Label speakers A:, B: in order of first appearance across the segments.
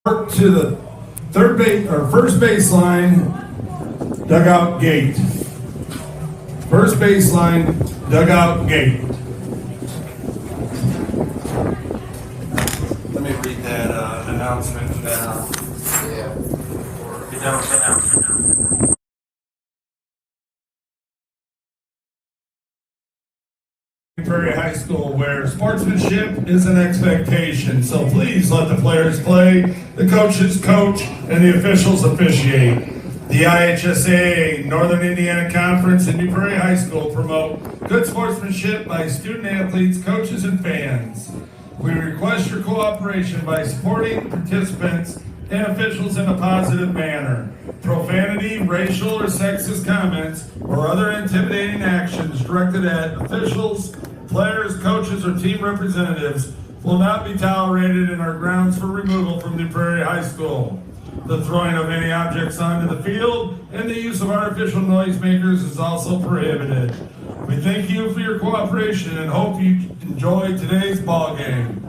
A: to the first baseline dugout gate. First baseline dugout gate.
B: Let me read that announcement now.
C: Yeah.
B: Get down with the announcement.
A: Prairie High School, where sportsmanship is an expectation. So please let the players play, the coaches coach, and the officials officiate. The IHSA Northern Indiana Conference and New Prairie High School promote good sportsmanship by student athletes, coaches, and fans. We request your cooperation by supporting participants and officials in a positive manner. Profanity, racial, or sexist comments, or other intimidating actions directed at officials, players, coaches, or team representatives will not be tolerated and are grounds for removal from New Prairie High School. The throwing of any objects onto the field and the use of artificial noisemakers is also prohibited. We thank you for your cooperation and hope you enjoy today's ball game.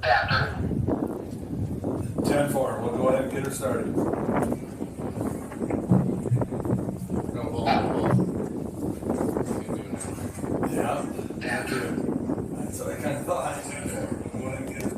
C: After.
B: 10-4. We'll go ahead and get her started. Yeah. Thank you. That's what I kind of thought. Go ahead and get it.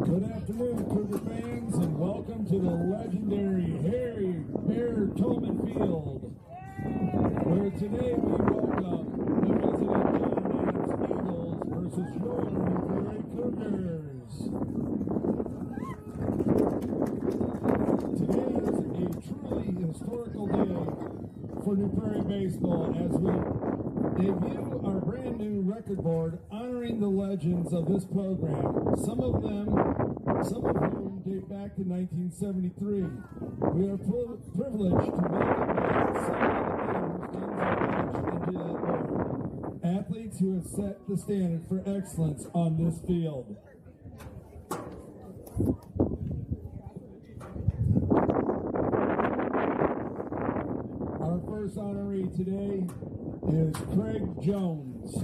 D: Good afternoon, Cougar fans, and welcome to the legendary Harry Bear Tolman Field, where today we welcome the visiting John Adams Eagles versus your Newberry Cougars. Today is a truly historical day for Newberry baseball as we debut our brand new record board honoring the legends of this program. Some of whom date back to 1973. We are privileged to welcome back some of the players into that board. Athletes who have set the standard for excellence on this field. Our first honoree today is Craig Jones.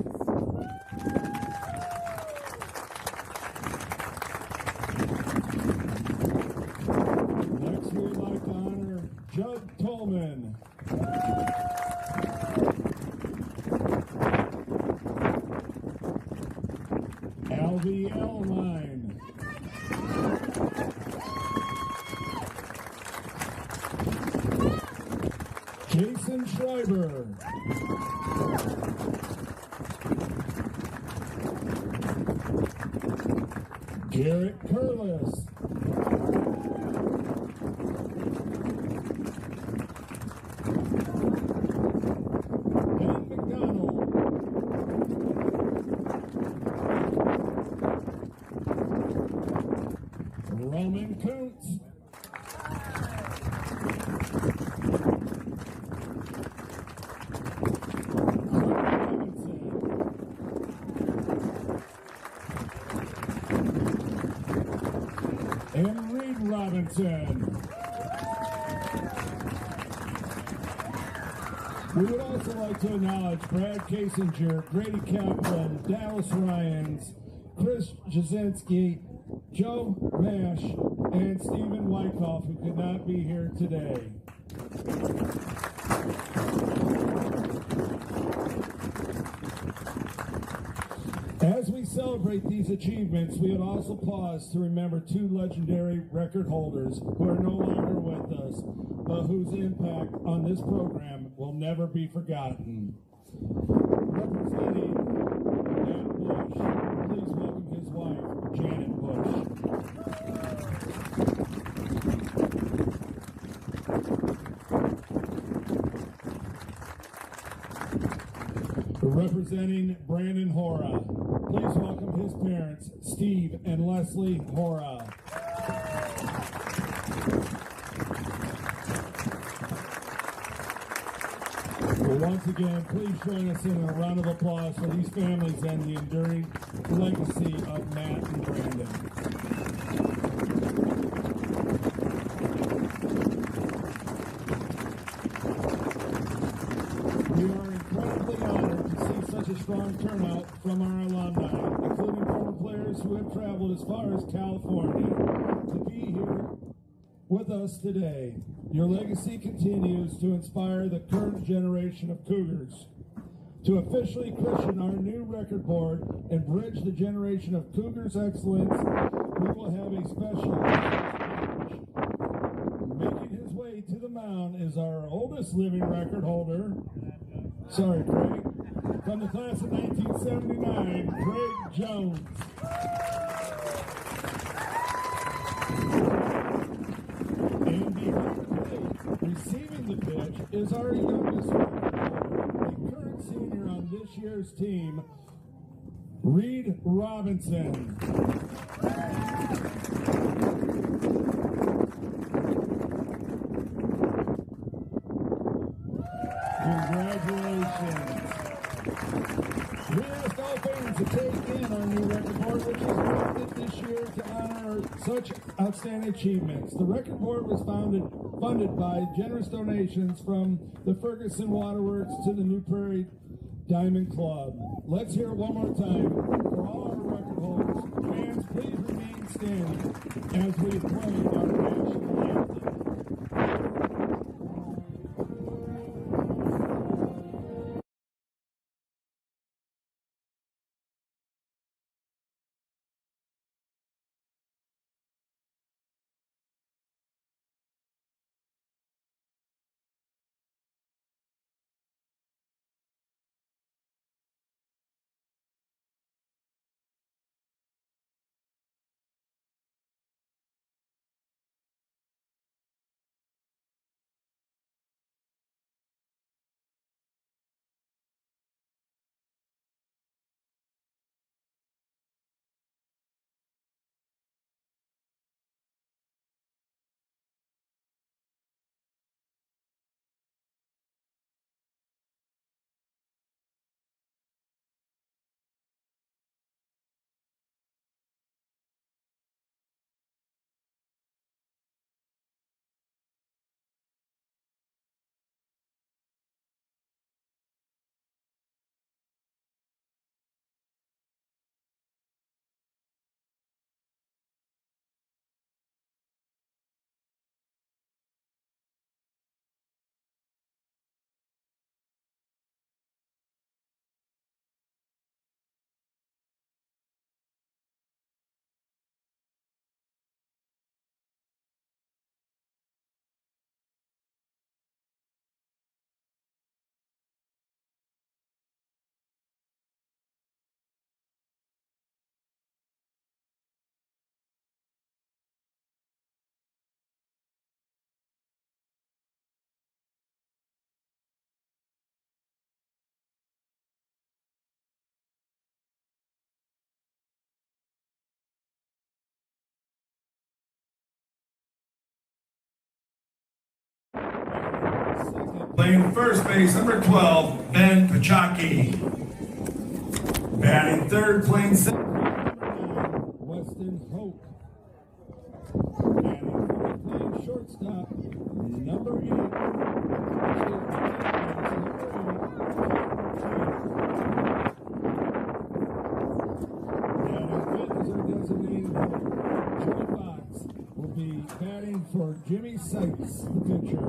D: Next, we would like to honor Judd Tolman. Alvy Elmine. Jason Schreiber. Garrett Curlis. Ben McDonald. Roman Kuntz. And Reed Robinson. We would also like to acknowledge Brad Kasinger, Grady Kaplan, Dallas Ryans, Chris Jasinski, Joe Mash, and Stephen Wyckoff, who could not be here today. As we celebrate these achievements, we would also pause to remember two legendary record holders who are no longer with us, but whose impact on this program will never be forgotten. Representing Matt Bush, please welcome his wife, Janet Bush. Representing Brandon Hora, please welcome his parents, Steve and Leslie Hora. Once again, please join us in a round of applause for these families and the enduring legacy of Matt and Brandon. We are incredibly honored to see such a strong turnout from our alumni, including former players who have traveled as far as California to be here with us today. Your legacy continues to inspire the current generation of Cougars. To officially christen our new record board and bridge the generation of Cougars excellence, we will have a special speech. Making his way to the mound is our oldest living record holder. Sorry, Craig. From the class of 1979, Craig Jones. And behind the plate, receiving the pitch, is our youngest record holder, a current senior on this year's team, Reed Robinson. Congratulations. We asked all fans to take in our new record board, which is crafted this year to honor such outstanding achievements. The record board was funded by generous donations from the Ferguson Waterworks to the New Prairie Diamond Club. Let's hear it one more time for all our record holders. Fans, please remain standing as we play our national anthem.
A: Playing first base, number 12, Ben Pachaki. Batting third, playing second,
D: Weston Hoke. Batting fourth, playing shortstop, number 8. Batting fifth is our designated hitter. Joe Fox will be batting for Jimmy Sykes, the pitcher.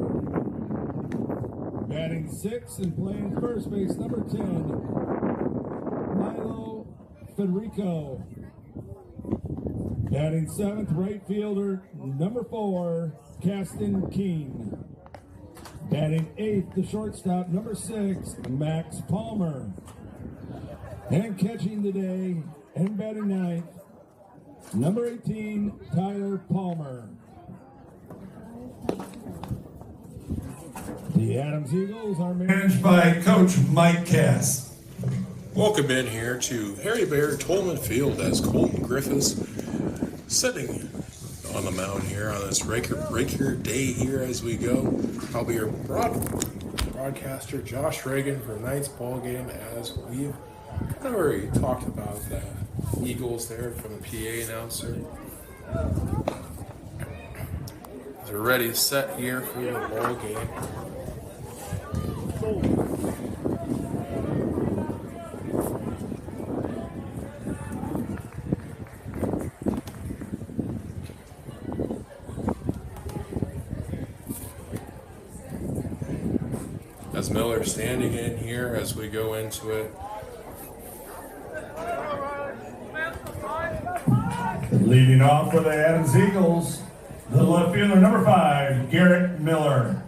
D: Batting sixth and playing first base, number 10, Milo Federico. Batting 7th, right fielder, number 4, Caston Keene. Batting 8th, the shortstop, number 6, Max Palmer. And catching today, and batting 9th, number 18, Tyler Palmer. The Adams Eagles are
A: Managed by Coach Mike Cass.
C: Welcome in here to Harry Bear Tolman Field as Colton Griffiths sitting on the mound here on this regular day here as we go. I'll be your broadcaster, Josh Reagan, for tonight's ball game as we've kind of already talked about the Eagles there from the PA announcer. They're ready, set here for the ball game. As Miller standing in here as we go into it.
A: Leading off for the Adams Eagles, the left fielder, number 5, Garrett Miller.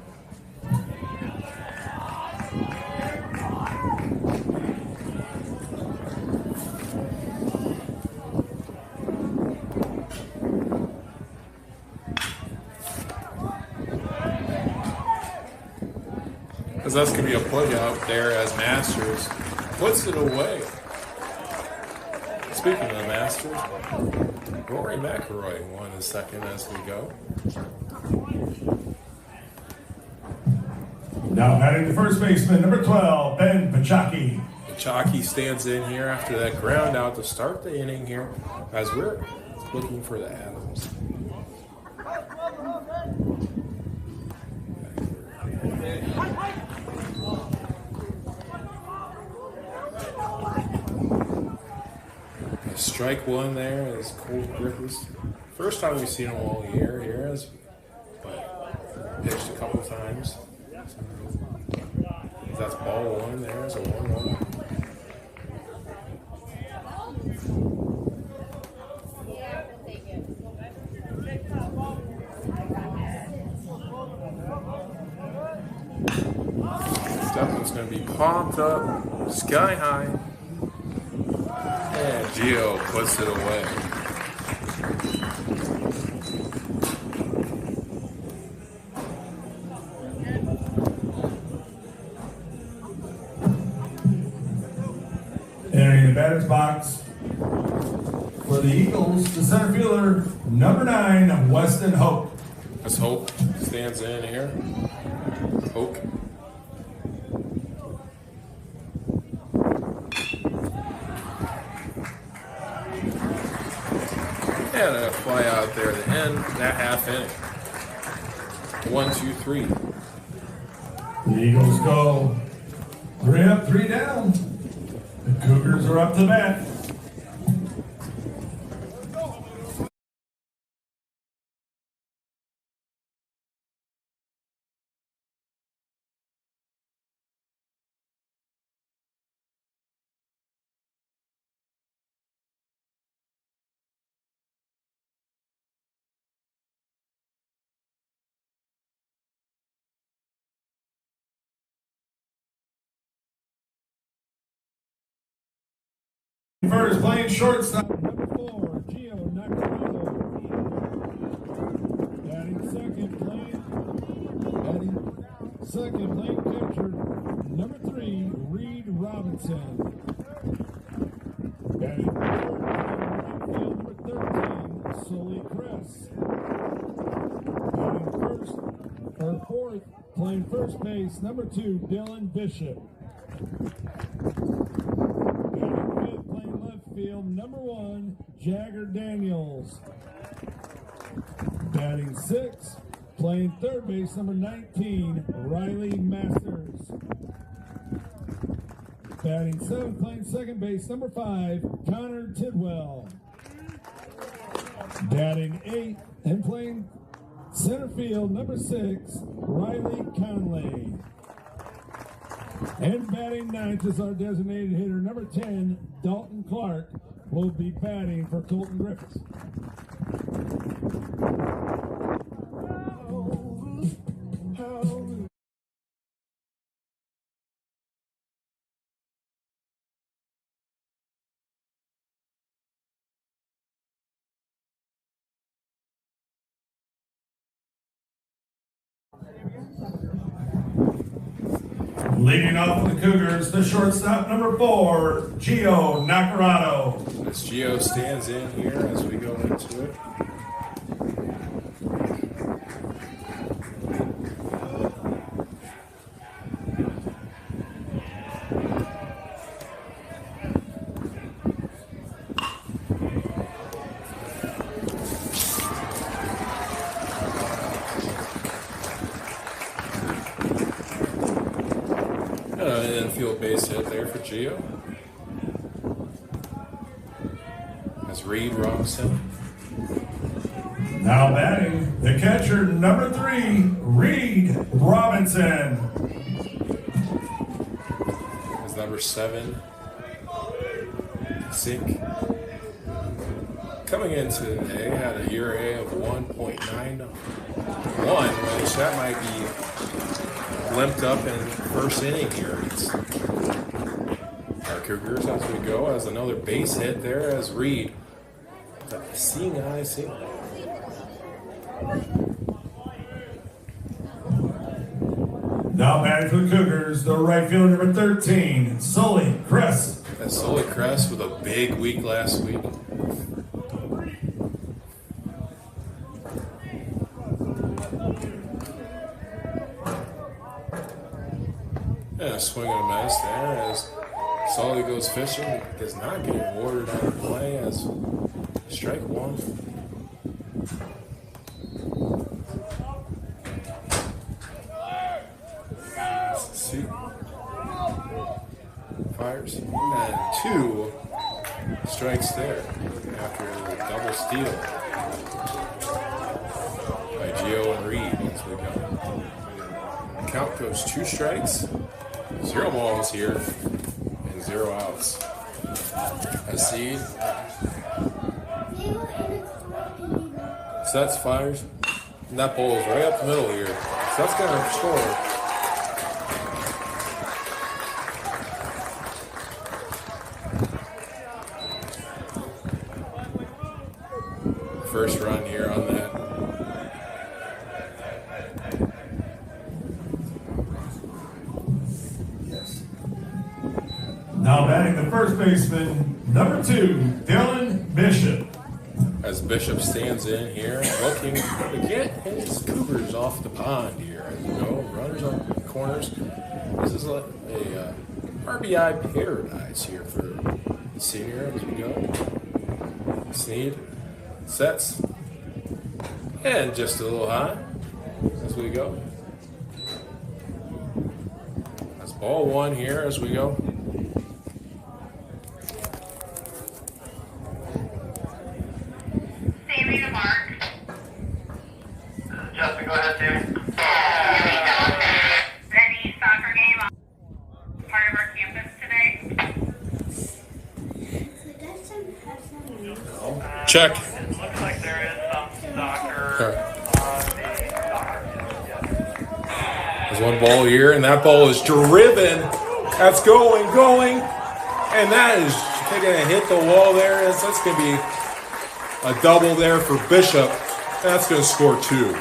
C: Because that's going to be a play out there as Masters puts it away. Speaking of the Masters, Rory McIlroy won in second as we go.
A: Now batting the first baseman, number 12, Ben Pachaki.
C: Chalky stands in here after that ground out to start the inning here as we're looking for the Adams. Strike one there is Colton Griffiths. First time we've seen him all year here, but pitched a couple times. That's ball one there, it's a 1-1. That one's going to be popped up, sky high. And Gio puts it away.
A: Entering the batter's box for the Eagles, the center fielder, number 9, Weston Hope.
C: As Hope stands in here. Hope. And a fly out there to end that half inning. 1, 2, 3.
A: The Eagles go 3 up, 3 down. The Cougars are up to bat. First playing shortstop,
D: number 4, Gio Nacarino. Batting second, playing catcher, number 3, Reed Robinson. Batting third, right field, number 13, Sully Chris. Batting fourth, playing first base, number 2, Dylan Bishop. Field, number 1, Jagger Daniels. Batting 6, playing third base, number 19, Riley Masters. Batting 7, playing second base, number 5, Connor Tidwell. Batting 8 and playing center field, number 6, Riley Conley. And batting 9th is our designated hitter, number 10, Dalton Clark. will be batting for Colton Griffiths.
A: Leading off with the Cougars, the shortstop number 4, Gio Nacarado.
C: As Gio stands in here as we go into it. An infield base hit there for Gio. As Reed rocks him.
A: Now batting, the catcher number 3, Reed Robinson.
C: As number 7, Sink. Coming in today, had a ERA of 1.91, which that might be limped up in first inning here. It's our Cougars as we go, as another base hit there as Reed. Seeing eye, seeing eye.
A: Now batting for the Cougars, the right fielder number 13, Sully Cress.
C: As Sully Cress with a big week last week. And a swing and a miss there as Sully goes fishing. Does not get ordered out of play as strike 1. See. Fires. And 2 strikes there after the double steal by Gio and Reed as we go. Count goes 2 strikes, 0 balls here, and 0 outs. A seed. Sets, fires. And that ball is right up the middle here. So that's going to score. First run here on that.
A: Now batting the first baseman, number 2, Dylan Bishop.
C: As Bishop stands in here, looking to get his Cougars off the pond here. As we go, runners on the corners. This is a RBI paradise here for the senior as we go. Sneed sets, and just a little high as we go. That's ball 1 here as we go.
E: Sammy to Mark.
B: Justin, go ahead, Sammy.
E: Any soccer game on part of our campus today?
C: Check.
B: It looks like there is some soccer
C: Okay.
B: on the soccer.
C: There's 1 ball here, and that ball is driven. That's going, and that is taking a hit the wall there. That's going to be a double there for Bishop. That's going to score 2.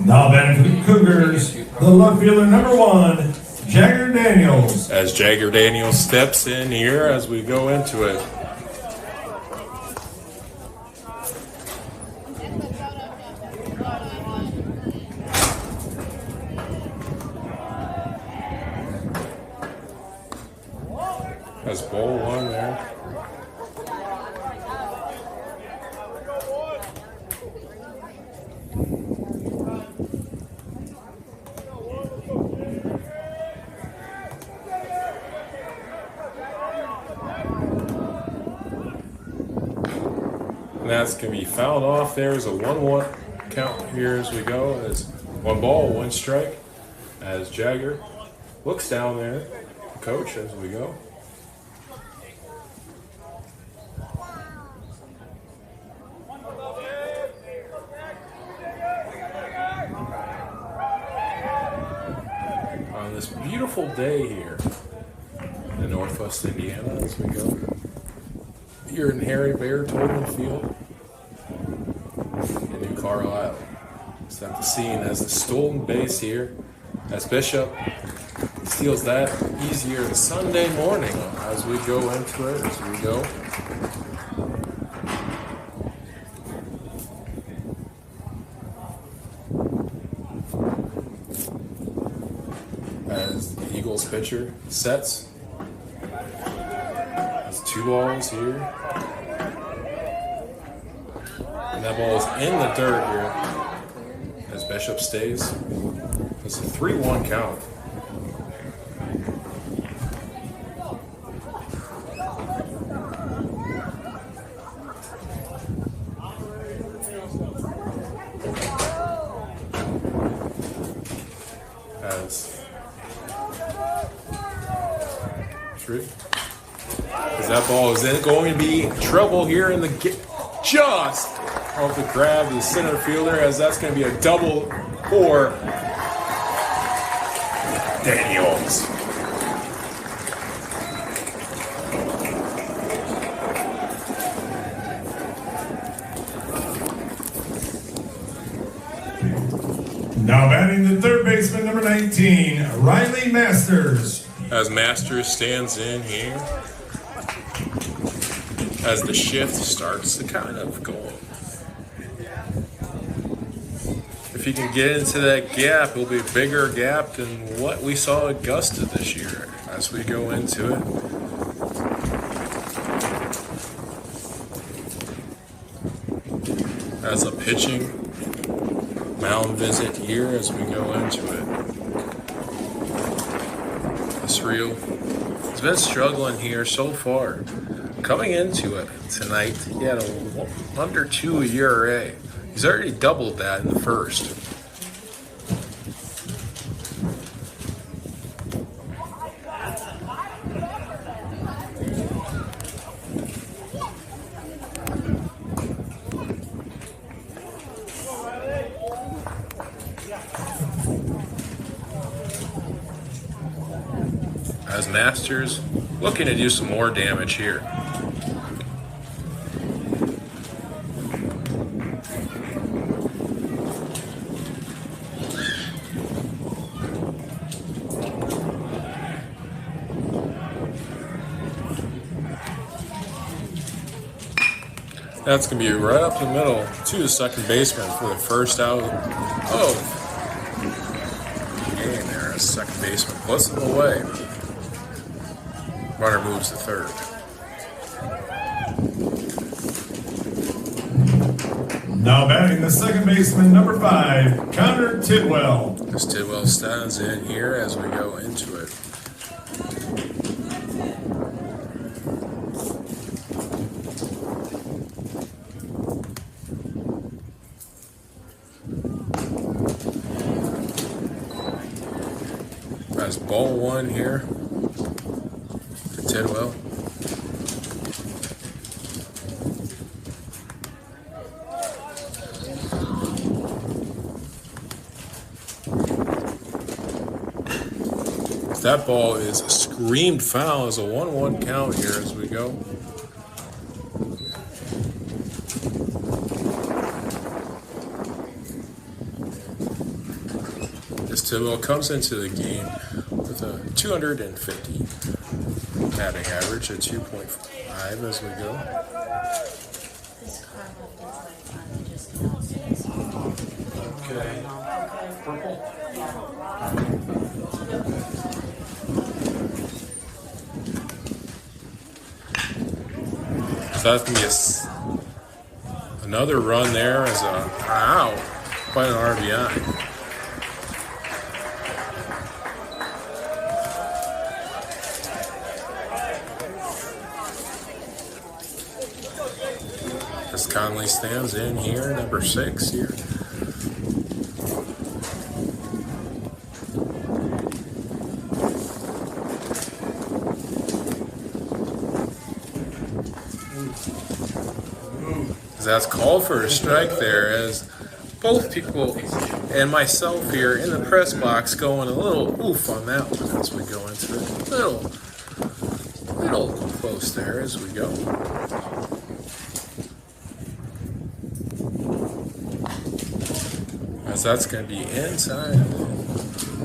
A: Now batting for the Cougars, the left fielder number 1, Jagger Daniels.
C: As Jagger Daniels steps in here as we go into it. That's ball 1 there. And that's going to be fouled off. There's a 1-1 count here as we go. It's 1 ball, 1 strike. As Jagger looks down there, the coach, as we go. On this beautiful day here in Northwest Indiana, as we go. Here in Harry Bear Tolman Field in New Carlisle. Set the scene as the stolen base here as Bishop steals that easier Sunday morning as we go into it, as we go. As the Eagles pitcher sets. There's 2 balls here. And that ball is in the dirt here as Bishop stays. It's a 3-1 count. As that ball is going to be trouble here in the just off the grab the center fielder, as that's going to be a double for Daniels.
A: Now batting the third baseman, number 19, Riley Masters.
C: As Masters stands in here, as the shift starts to kind of go. If he can get into that gap, it'll be a bigger gap than what we saw at Augusta this year as we go into it. As a pitching mound visit here as we go into it. Israel has been struggling here so far. Coming into it tonight, he had a under 2 ERA. He's already doubled that in the first. As Masters looking to do some more damage here. That's going to be right up the middle to the second baseman for the first out of the game there. As second baseman puts him away. Runner moves to third.
A: Now batting the second baseman, number 5, Connor Tidwell.
C: As Tidwell stands in here as we go into it. As ball 1 here for Tidwell. That ball is screamed foul as a 1-1 count here as we go. As Tidwell comes into the game with a 250 batting average at 2.5 as we go. Okay. Purple. So that's going to be another run there as a out by an RBI. As As Conley stands in here, number 6 here. That's called for a strike there, as both people and myself here in the press box going a little oof on that one as we go into it. Little close there as we go. As that's going to be inside.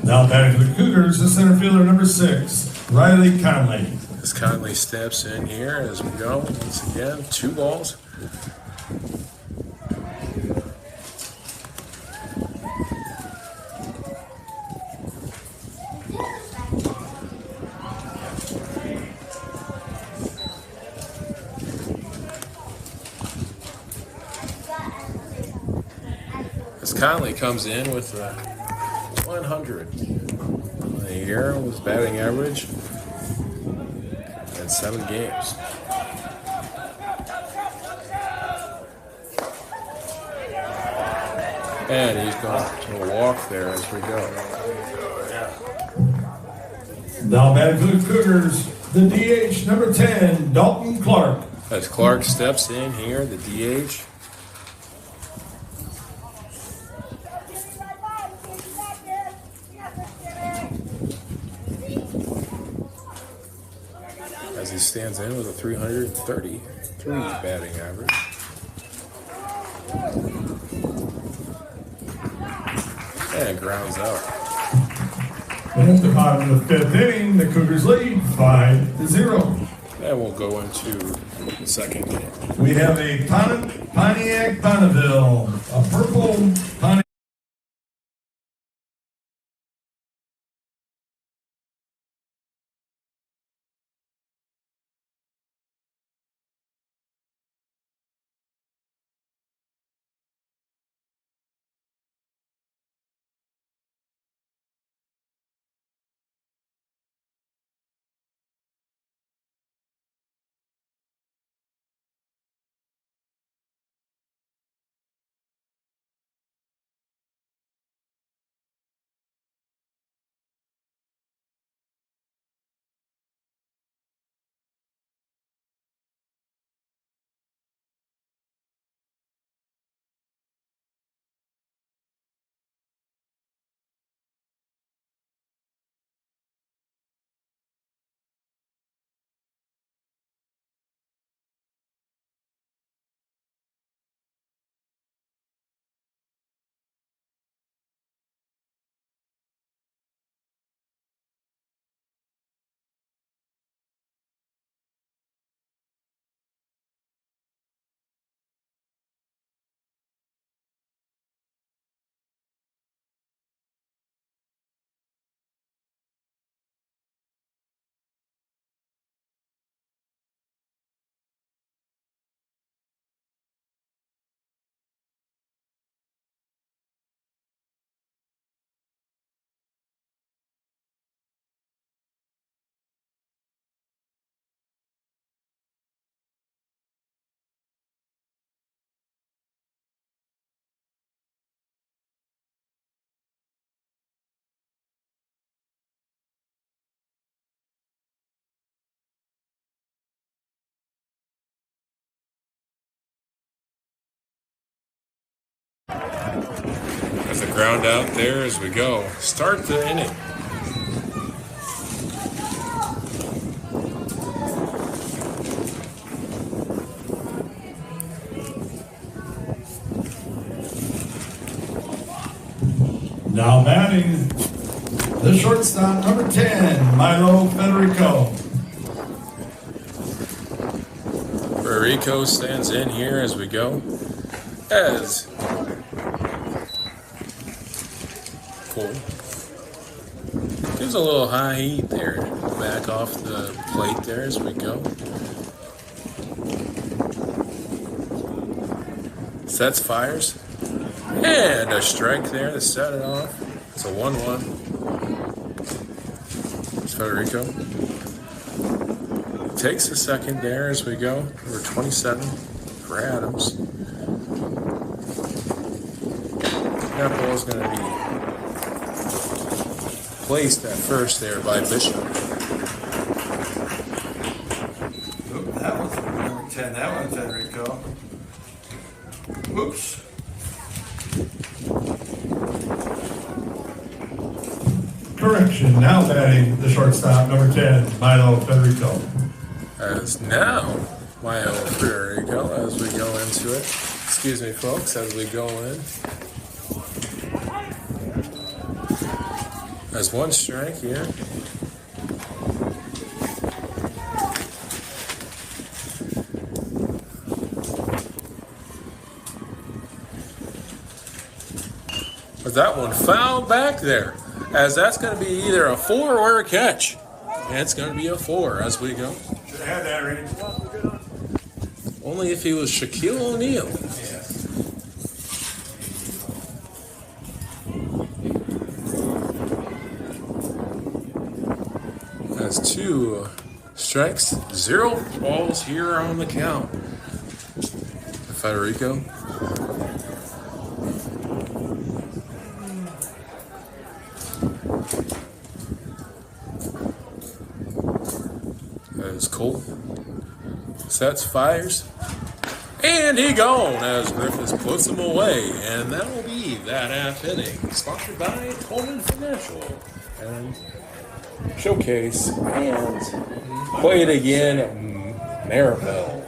A: Now batting for the Cougars, the center fielder number 6, Riley Conley.
C: As Conley steps in here as we go. Once again, 2 balls. As Conley comes in with 100 a year with his batting average in 7 games. And he's going to walk there as we go.
A: Now batting for the Cougars, the DH number 10, Dalton Clark.
C: As Clark steps in here, the DH. As he stands in with a 333 batting average. And grounds out.
A: And at the bottom of the 5th inning, the Cougars lead 5-0.
C: And we'll go into the second game.
A: We have a Pontiac Bonneville, a purple Pontiac.
C: There's a ground out there as we go. Start the inning.
A: Now batting, the shortstop number 10, Milo Federico.
C: Federico stands in here as we go. As Cole gives a little high heat there. Back off the plate there as we go. Sets, fires. And a strike there to set it off. It's a 1-1. It's Federico. Takes a second there as we go. Number 27, for Adams. That ball is going to be placed at first there by Bishop.
B: Oop, that one's number 10. That one's Enrico. Oops.
A: Correction, now batting the shortstop, number 10, Milo Federico.
C: As now, Milo Federico, as we go into it. Excuse me, folks, as we go in. As one strike here. But that one fouled back there, as that's going to be either a 4 or a catch. And it's going to be a 4 as we go.
A: Should have had that ready.
C: Only if he was Shaquille O'Neal. Has 2 strikes, 0 balls here on the count. Federico. As Cole sets, fires, and he gone as Griffiths puts him away, and that will be that half inning. Sponsored by Coleman Financial and Showcase and play it again, Maribel.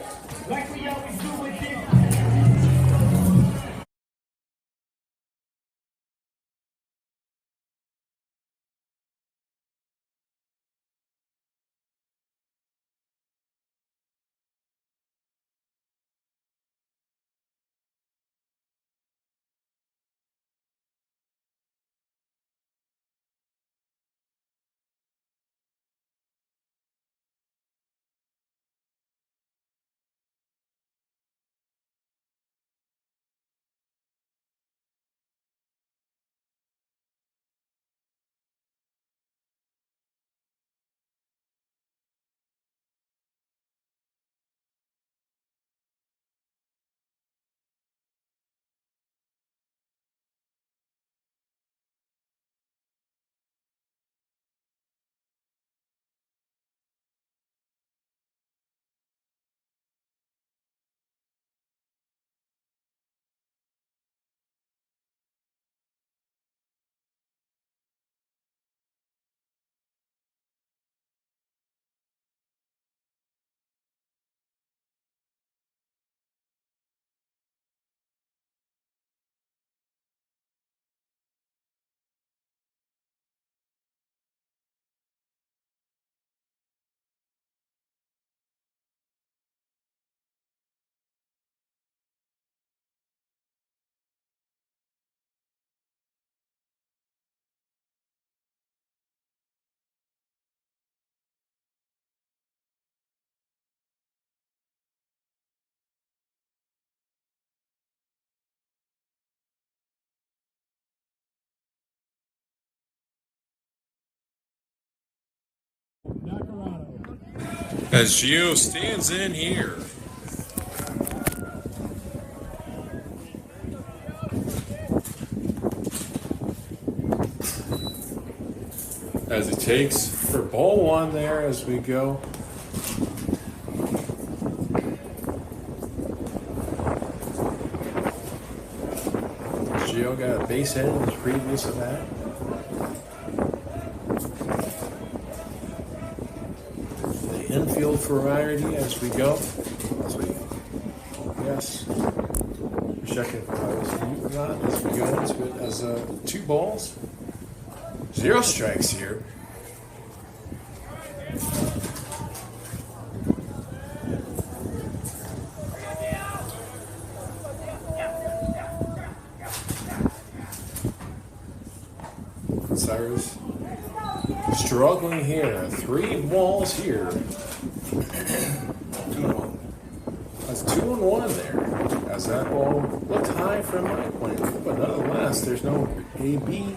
C: As Gio stands in here. As he takes for ball 1 there as we go. Gio got a base hit in his previous at bat. Infield variety as we go. Yes. Checking if I was mute or not as we go into it as 2 balls. 0 strikes here. Cyrus struggling here. 3 balls here.
B: 2-1.
C: That's 2-1 there. As that ball looked high from my point of view, but nonetheless, there's no AB.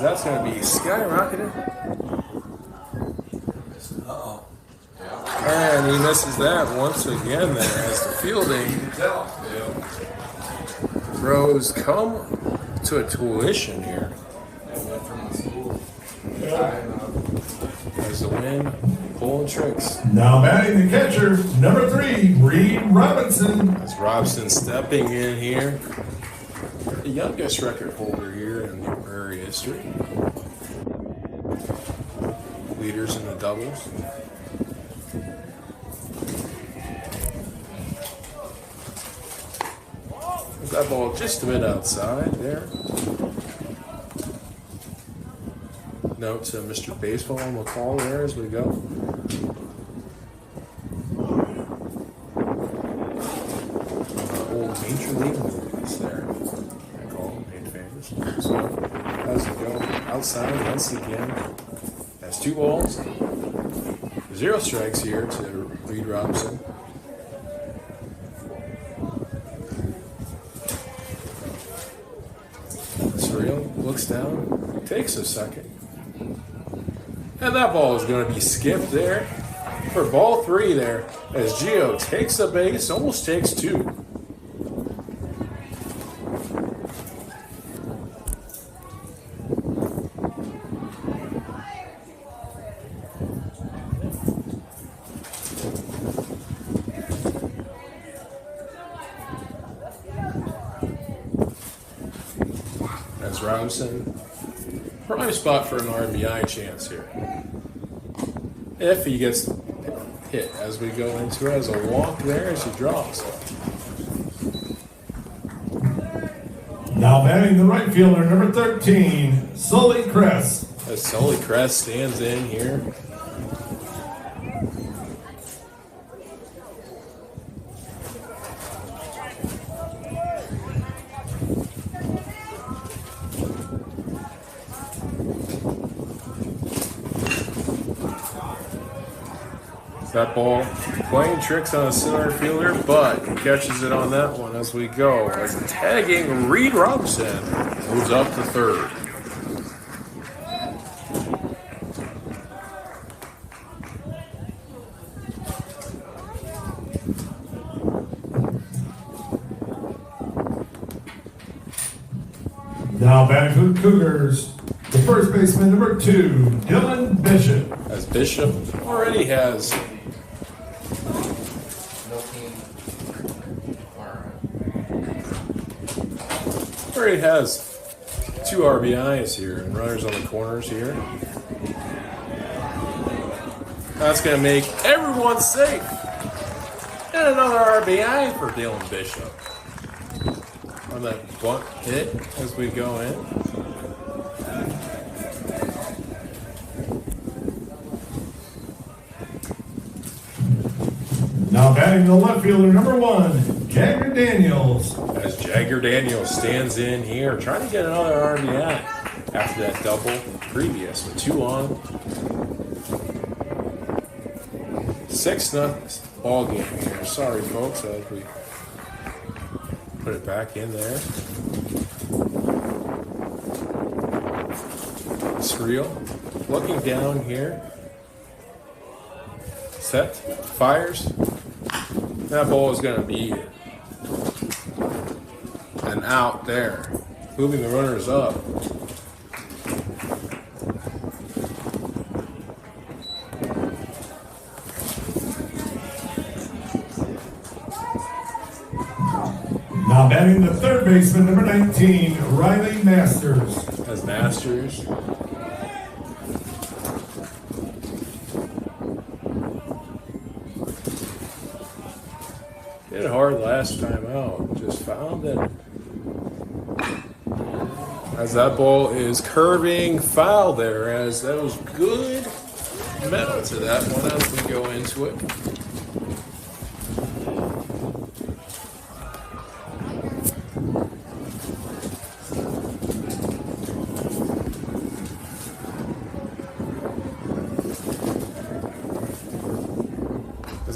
C: That's going to be skyrocketed.
B: Uh-oh.
C: And he misses that once again there as the fielding throws come to a tuition here. As the wind pulling tricks.
A: Now batting the catcher, number 3, Reed Robinson.
C: As Robson stepping in here. The youngest record holder here in the Prairie history. Leaders in the doubles. That ball just a bit outside there. Note to Mr. Baseball on the call there as we go. Old Major League movies there. I call them paint fans. So as we go outside once again. Has 2 balls. 0 strikes here to Reed Robinson. Looks down, takes a second. And that ball is going to be skipped there for ball 3 there as Gio takes a base, almost takes 2. Robinson, prime spot for an RBI chance here. If he gets hit as we go into it, as a walk there as he draws.
A: Now batting the right fielder, number 13, Sully Cress.
C: As Sully Cress stands in here. That ball playing tricks on a center fielder, but catches it on that one as we go. As tagging Reed Robinson moves up to third.
A: Now back to the Cougars, the first baseman, number 2, Dylan Bishop.
C: As Bishop already has Already has 2 RBIs here and runners on the corners here. That's going to make everyone safe. And another RBI for Dylan Bishop. On that bunt hit as we go in.
A: Now batting the left fielder, number 1, Jagger Daniels.
C: As Jagger Daniels stands in here, trying to get another RBI after that double previous with 2 on. 6-0 ball game here. Sorry, folks, as we put it back in there. Surreal. Looking down here. Set. Fires. That ball is going to be an out there. Moving the runners up.
A: Now batting the third baseman, number 19, Riley Masters.
C: As Masters. Hit it hard last time out. Just found it. As that ball is curving foul there, as that was good metal to that one as we go into it.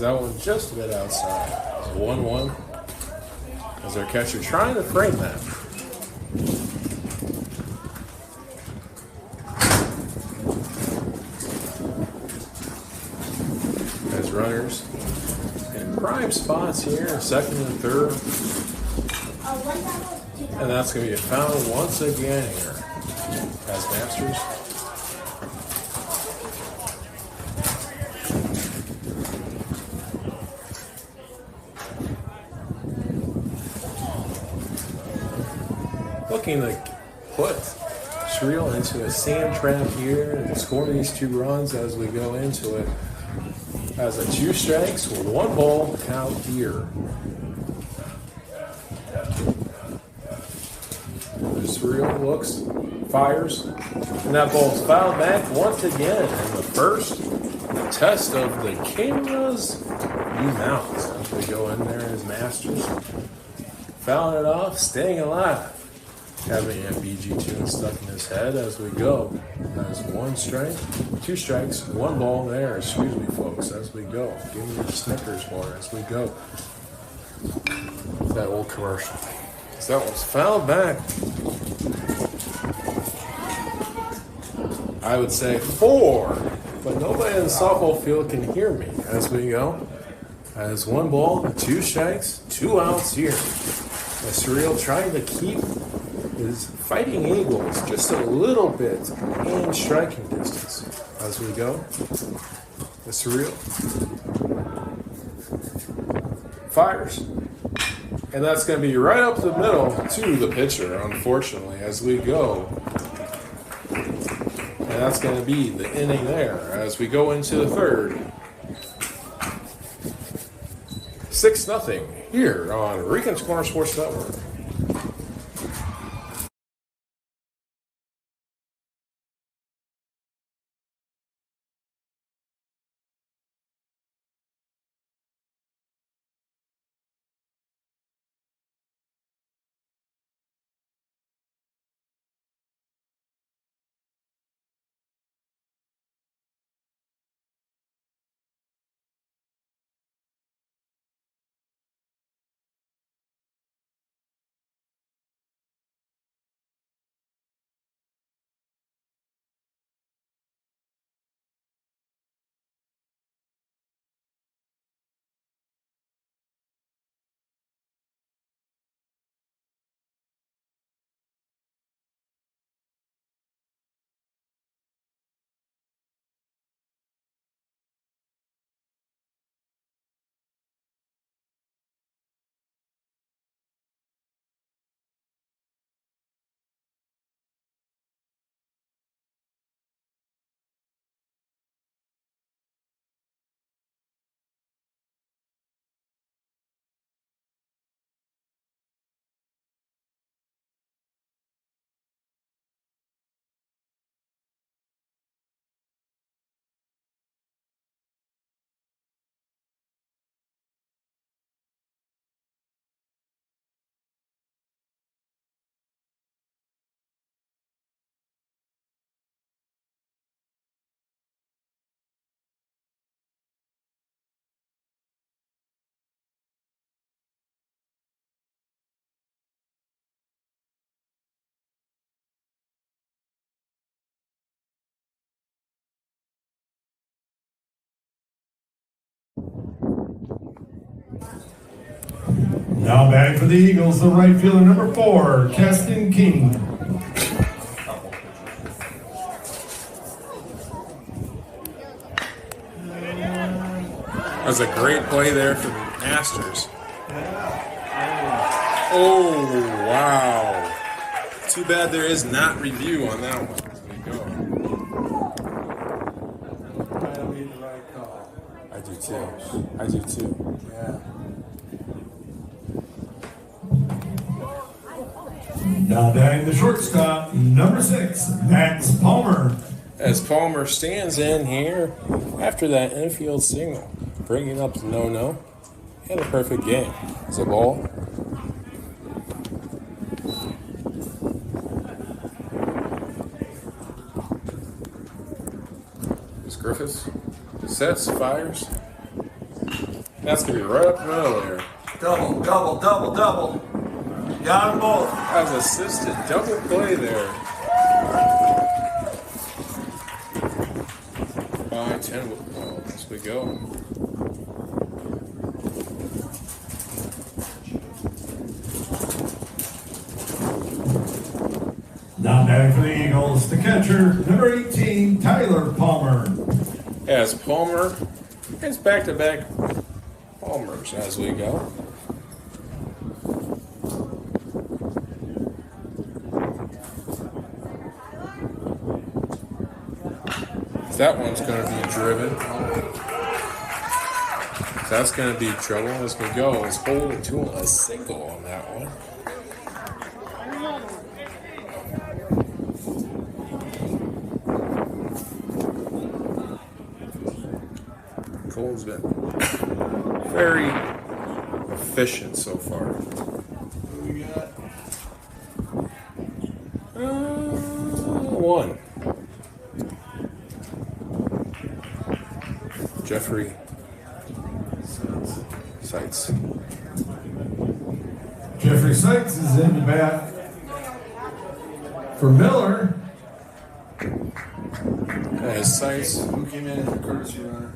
C: That one just a bit outside. It's 1-1. As our catcher trying to frame that. As these runners in prime spots here, second and third. And that's going to be a foul once again here as Masters. Looking to put Shriel into a sand trap here and score these 2 runs as we go into it. As a 2 strikes with 1 ball out here. Shriel looks, fires, and that ball's fouled back once again. And the first test of the cameras you mount as we go in there as Masters. Fouling it off, staying alive. Having a BG tune stuck in his head as we go. As 1 strike, 2 strikes, 1 ball there. Excuse me, folks, as we go. Give me your Snickers bar as we go. That old commercial. So that one's fouled back. I would say 4, but nobody in the softball field can hear me as we go. As 1 ball, 2 strikes, 2 outs here. Surreal trying to keep his Fighting Eagles just a little bit in striking distance as we go. The Surreal fires, and that's going to be right up the middle to the pitcher, unfortunately, as we go. And that's going to be the inning there as we go into the third. 6-0 here on Rican's Corner Sports Network.
D: Now back for the Eagles, the right fielder, number 4, Keston King.
C: That was a great play there for the Masters. Oh, wow. Too bad there is not review on that one. As we go.
B: I made the right call.
C: I do too. I do too.
B: Yeah.
D: Now batting the shortstop, number 6, Max Palmer.
C: As Palmer stands in here after that infield signal, bringing up the no-no. He had a perfect game. It's a ball. Here's Griffiths. Sets, fires. That's going to be right up the middle there.
B: Double, double, double, double. Got them both.
C: As assisted double play there. 5-10 as we go.
A: Batting for the Eagles, the catcher, number 18, Tyler Palmer.
C: As Palmer has back-to-back Palmers as we go. That one's going to be driven. That's going to be trouble as we go. It's holding to a single on that one. Cole's been very efficient so far.
B: What do we got?
C: One. Jeffrey Seitz.
A: Jeffrey Seitz is in the bat for Miller.
C: As Seitz.
B: Who came in as the courtesy runner?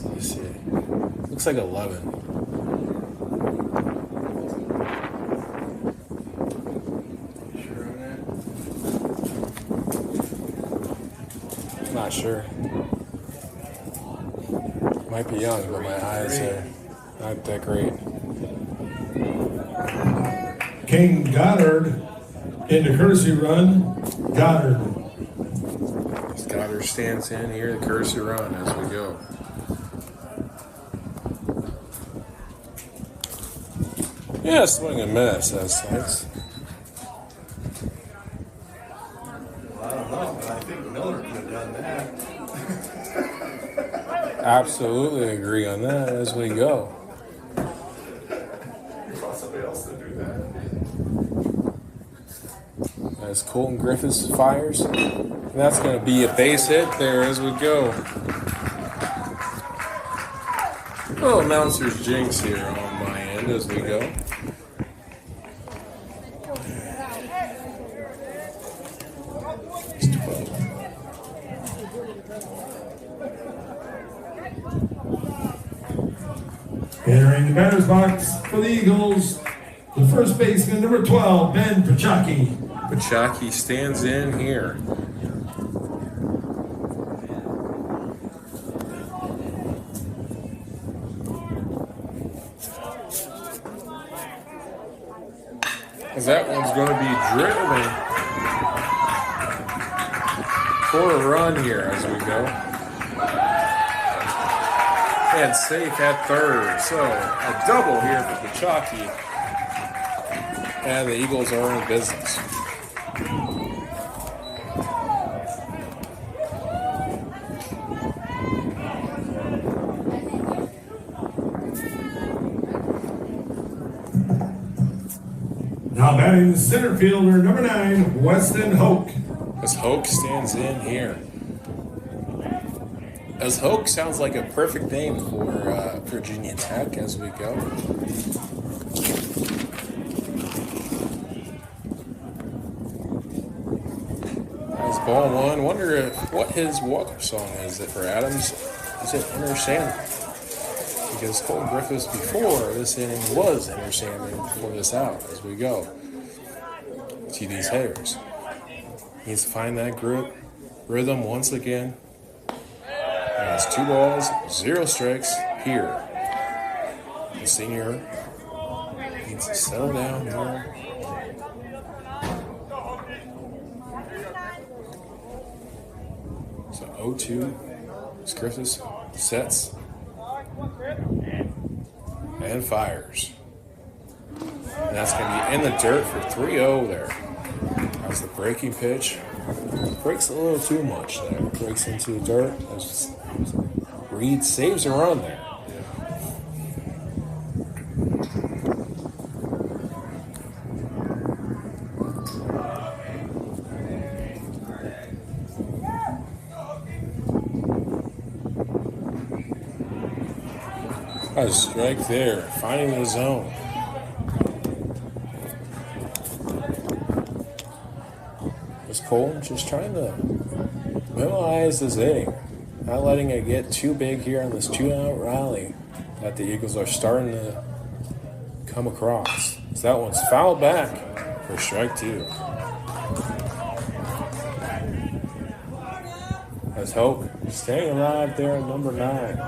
C: Let's see. Looks like 11.
B: Sure on that?
C: Not sure. Might be young, but my eyes are not that great.
A: King Goddard in the courtesy run. Goddard.
C: Goddard stands in here, the courtesy run as we go. Yeah, swing and miss, as Seitz.
B: Well, I don't know, but I think Miller could have done that.
C: Absolutely agree on that as we go.
B: You want somebody else to do that.
C: As Colton Griffiths fires. And that's going to be a base hit there as we go. Oh, announcer's jinx here on my end as we go. It's 12.
A: Entering the batter's box for the Eagles, the first baseman, number 12, Ben Pachaki.
C: Pachaki stands in here. As that one's going to be driven for a run here as we go. And safe at third. So a double here for Pachaki. And the Eagles are in business.
A: Now batting the center fielder, number 9, Weston Hoke.
C: As Hoke stands in here. As Hoke sounds like a perfect name for Virginia Tech as we go. As ball one, wonder what his walk-up song is. It for Adams? Is it Enter Sandman? Because Cole Griffiths before this inning was Enter Sandman before this out as we go. See these hitters. Needs to find that grip, rhythm once again. And it's 2 balls, 0 strikes here. The senior needs to settle down here. So 0-2. Griffiths sets and fires. And that's going to be in the dirt for 3-0 there. As the breaking pitch breaks a little too much there. Breaks into the dirt. As Reed saves a run there. A strike there, finding the zone. Was Colton just trying to minimize this inning, not letting it get too big here on this 2-out rally that the Eagles are starting to come across. So that one's fouled back For strike two. As Hoke staying alive there at number 9.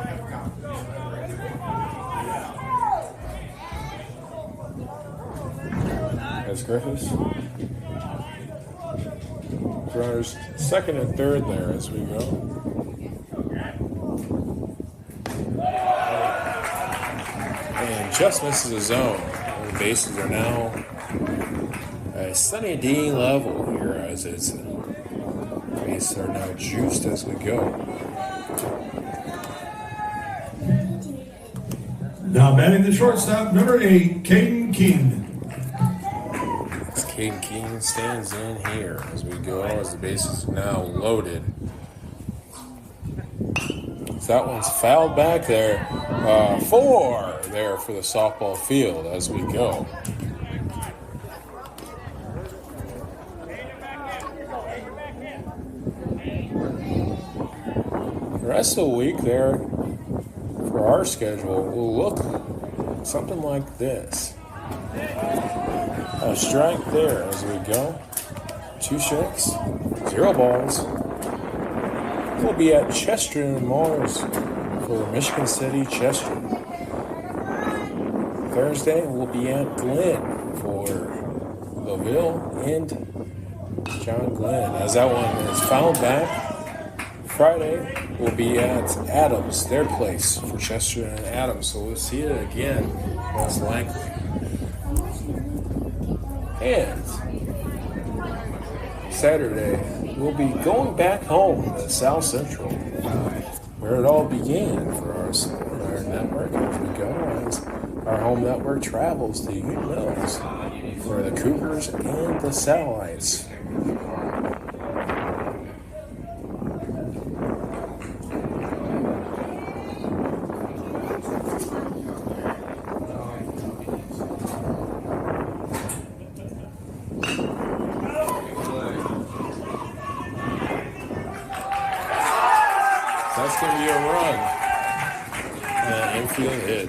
C: As Griffiths. Runners second and third there as we go. And just misses the zone. The bases are now a Sunny D level here as its bases are now juiced as we go.
A: Now batting the shortstop, number 8, Caden King.
C: As Caden King stands in here as we go, as the bases are now loaded. So that one's fouled back there. 4 there for the softball field as we go. The rest of the week there for our schedule will look something like this. A strike there as we go. 2 strikes, 0 balls. We'll be at Chester and Mars for Michigan City, Chester. Thursday, we'll be at Glenn for LaVille and John Glenn. As that one is fouled back. Friday, we'll be at Adams, their place for Chester and Adams. So we'll see it again, most likely. And Saturday, we'll be going back home to South Central, where it all began for our network as we go, as our home network travels to Union Mills for the Cougars and the Satellites. That's going to be a run. And an infield hit.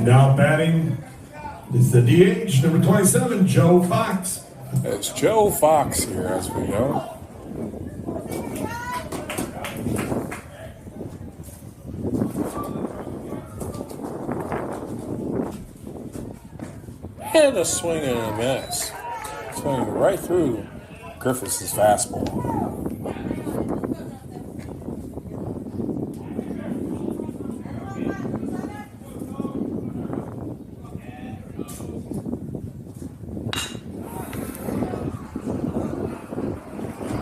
A: Now batting is the DH, number 27, Joe Fox.
C: It's Joe Fox here as we go. And a swing and a miss. Swinging right through Griffiths' fastball.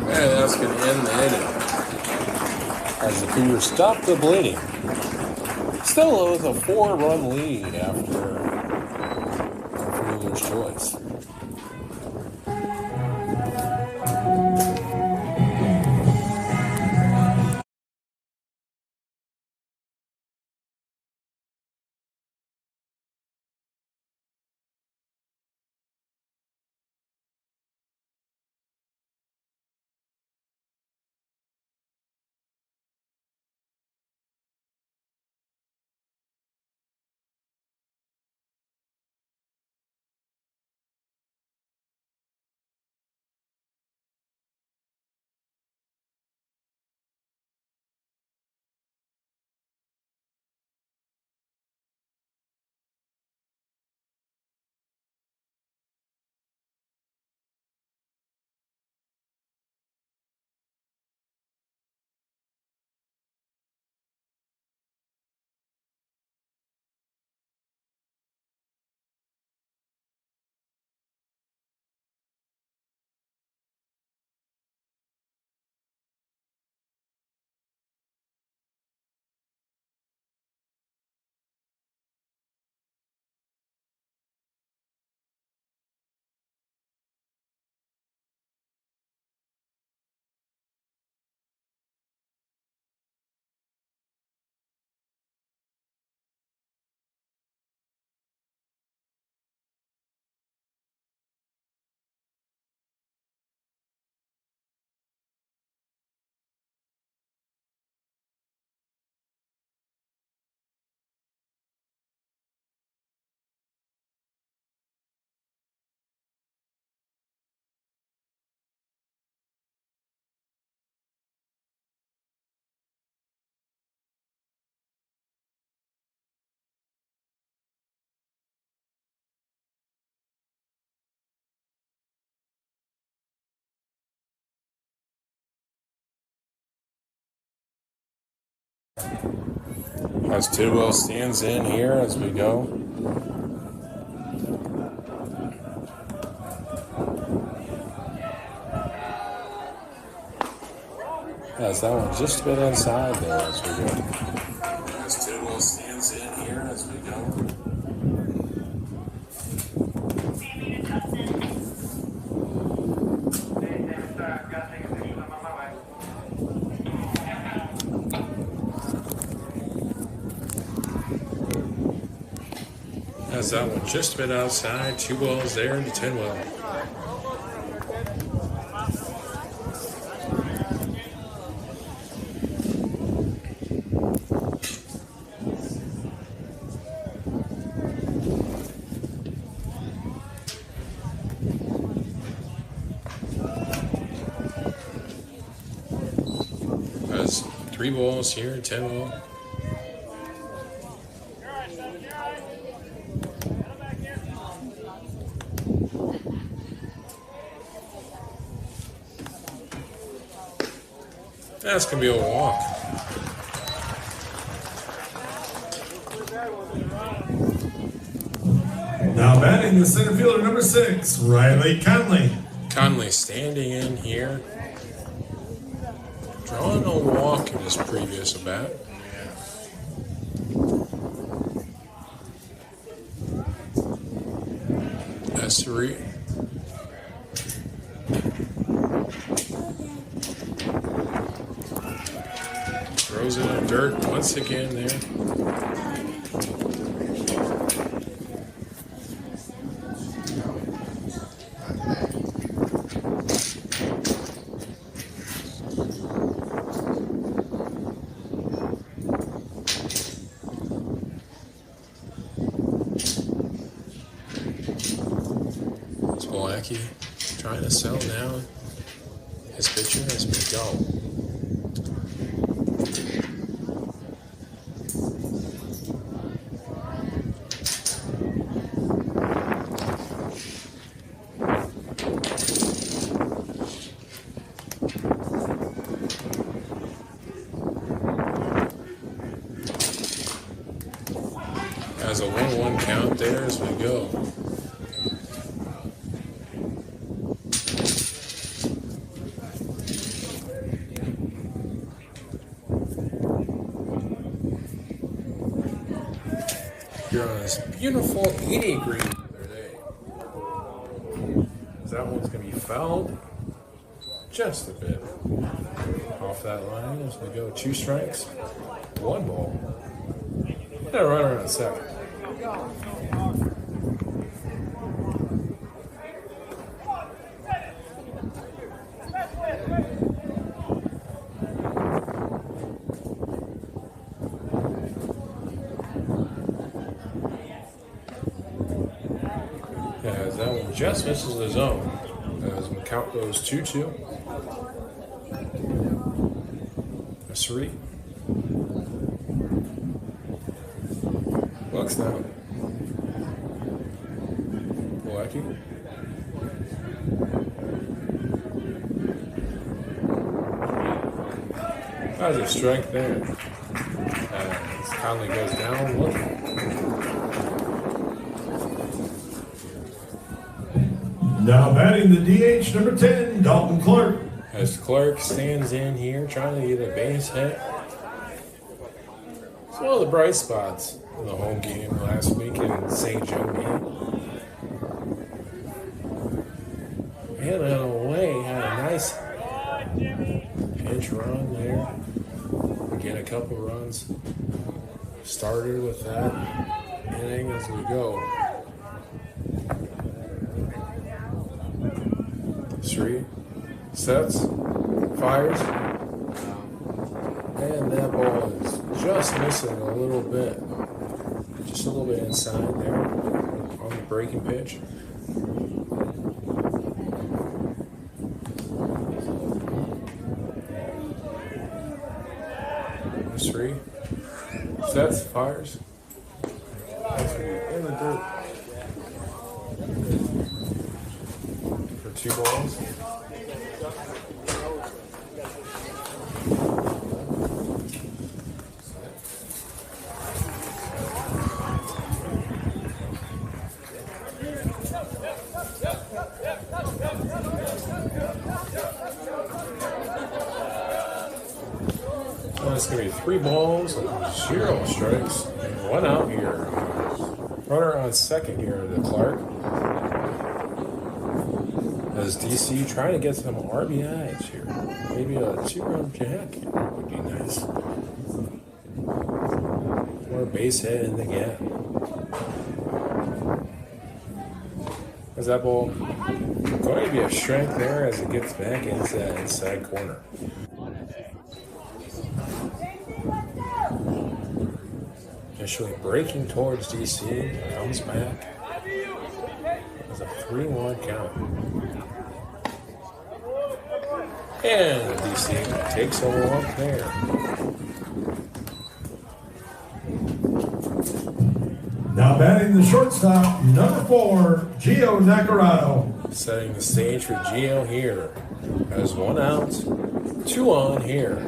C: And that's going to end the inning. As the Cougars stop the bleeding. Still with a 4-run lead after Fielder's choice. As Tidwell stands in here as we go. As that one just a bit inside there as we go. As Tidwell stands in here as we go. As that one just a bit outside, 2 balls there to Tidwell. As 3 balls here, 10 ball. That's going to be a walk.
A: Now batting the center fielder, number 6, Riley Conley.
C: Conley standing in here. Drawing a walk in his previous at bat. That's 3. Throws in the dirt once again there. Blackie trying to sell now his pitcher as we go. Has a 1-1 count there as we go. Here on this beautiful 80 green weather day. That one's going to be fouled just a bit off that line as we go. 2 strikes, 1 ball. And a runner on second. As that one just misses the zone. As the count goes 2-2. That's 3. Looks now. Blackie. That's a strike there. As Conley goes down looking.
A: Now batting the DH, number 10, Dalton Clark.
C: As Clark stands in here trying to get a base hit. It's one of the bright spots in the home game last week in St. Joe game. And in a way, had a nice pinch run there. Get a couple runs. Started with that inning as we go. 3 sets, fires, and that ball is just missing a little bit, just a little bit inside there on the breaking pitch. There's 3 sets, fires, in the dirt. For 2 balls. 3 balls, 0 strikes, and 1 out here. Runner on second here to Clark. As DC trying to get some RBIs here. Maybe a 2-run jack would be nice. Or a base hit in the gap. Is that ball going to be a strike there as it gets back into that inside corner? Initially breaking towards DC, comes back. It's a 3-1 count. And DC takes a walk there.
A: Now batting the shortstop, number 4, Gio Nacarado.
C: Setting the stage for Gio here. Has 1 out, 2 on here.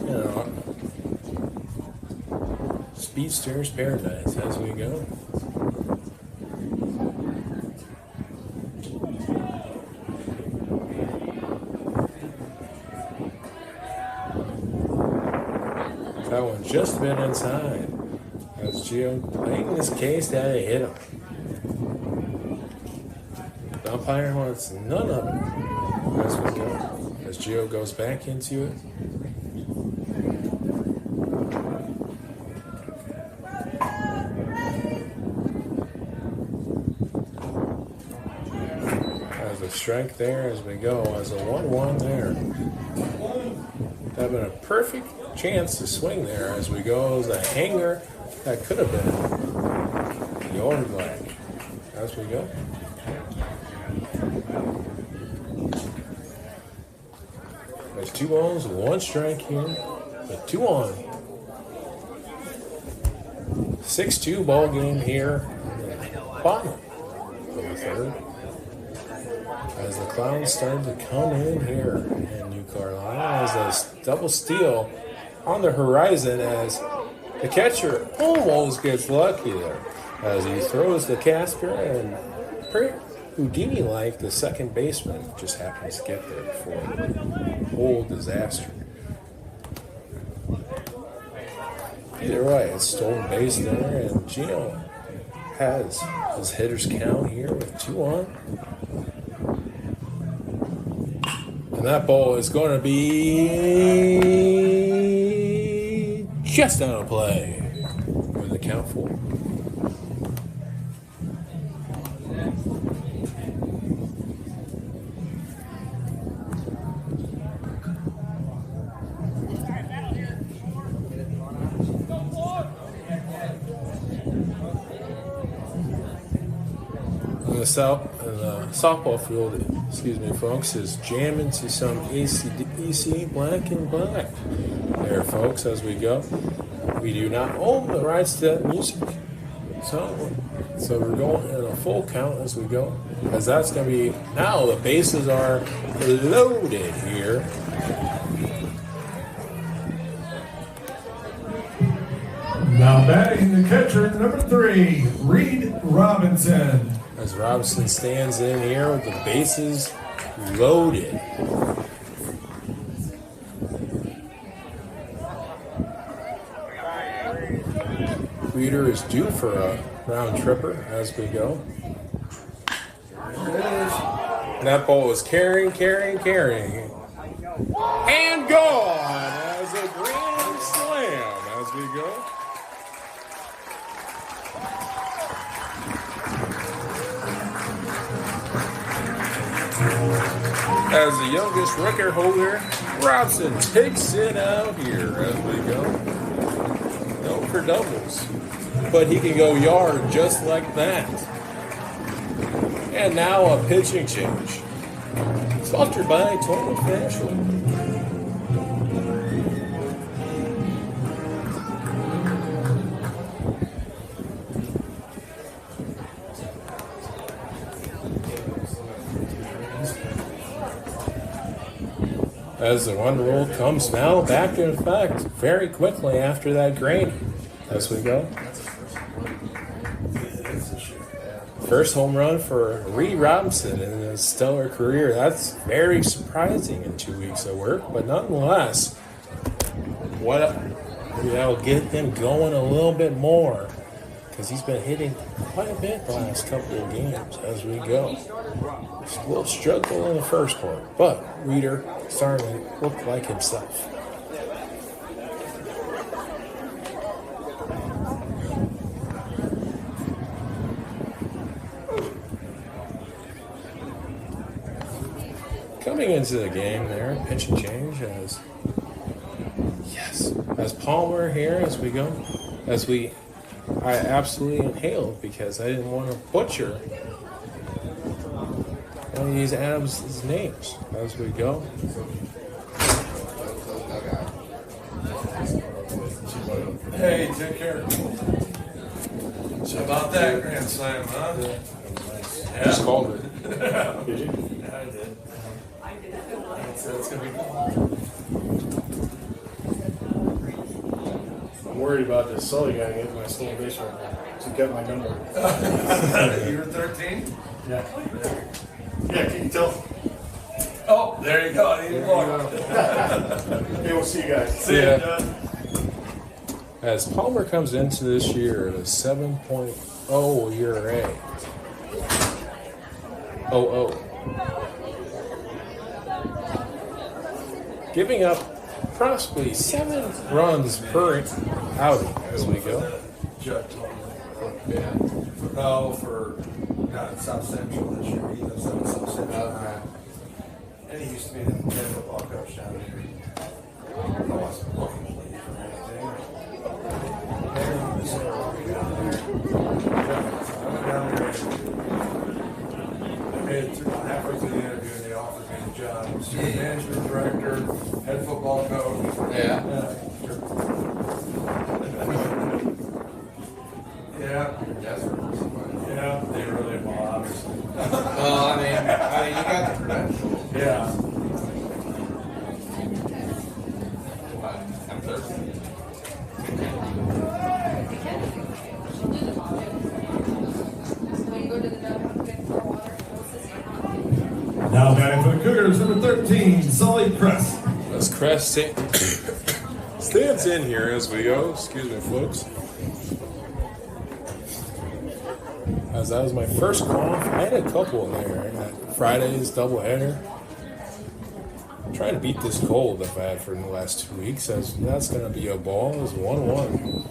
C: You know, Speedster's paradise as we go. That one just a bit inside. As Gio playing this case that it hit him. The umpire wants none of it as we go. As Gio goes back into it. As a strike there as we go. As a 1-1 there. Having a perfect chance to swing there as we go. As a hanger that could have been yard lag as we go. There's 2 balls, 1 strike here, with 2 on. 6-2 ball game here. Bottom of the 3rd. As the Clowns start to come in here in New Carlisle as a double steal on the horizon as the catcher almost gets lucky there as he throws the Casper and Houdini-like the second baseman just happens to get there before a whole disaster. Either way, it's stolen base there and Gio has his hitter's count here with 2 on. And that ball is going to be just out of play with the count 4. On the softball field, excuse me, folks, is jamming to some AC/DC Black and Black. There, folks, as we go. We do not own the rights to that music. So we're going in a full count as we go. As that's going to be, now the bases are loaded here.
A: Now batting the catcher, number 3, Reed Robinson.
C: As Robinson stands in here with the bases loaded. Reader is due for a round tripper as we go. And that ball is carrying. And gone as a grand slam as we go. As the youngest record holder, Robson takes it out here as we go. No for doubles, but he can go yard just like that. And now a pitching change. Sponsored by Total Financial. As the 1 rule comes now back into effect very quickly after that grading as we go. First home run for Reed Robinson in his stellar career. That's very surprising in 2 weeks of work, but nonetheless, what Maybe that'll get him going a little bit more because he's been hitting quite a bit the last couple of games as we go. A little struggle in the first quarter, but Reeder starting to look like himself. Coming into the game there, pitch and change as Palmer here I absolutely inhaled because I didn't want to butcher one of these Adams' names as we go.
B: Hey, take care. So about that grand slam, huh?
C: I just called it. Did you?
B: Yeah, I did. It's gonna be cool.
F: I'm worried about this Sully guy getting my stolen base right now. He got my number.
B: You were 13?
F: Yeah. Yeah, can you tell?
B: Oh, there you go. I didn't walk.
F: Hey, we'll see you guys.
B: See ya, John.
C: As Palmer comes into this year at a 7.0 ERA. Giving up approximately 7 runs per outing as we go.
B: Judd told me. For not South Central this year. He lives in South Central. And he used to be the head football coach down here. I wasn't looking to leave or anything. And he was down there. So I went down there. I made it through halfway through the interview and they offered me the job. I was student management director, head football coach. Yeah. Yeah, they really well, obviously.
G: Well, I mean, you got the credentials.
B: Yeah.
G: I'm thirsty.
A: Now batting for the Cougars, number 13, Sully Crest.
C: As Crest stands in here as we go. Excuse me, folks. As that was my first call, I had a couple in there. That Friday's doubleheader. I'm trying to beat this cold I've had for the last 2 weeks. As that's going to be a ball. It's 1-1.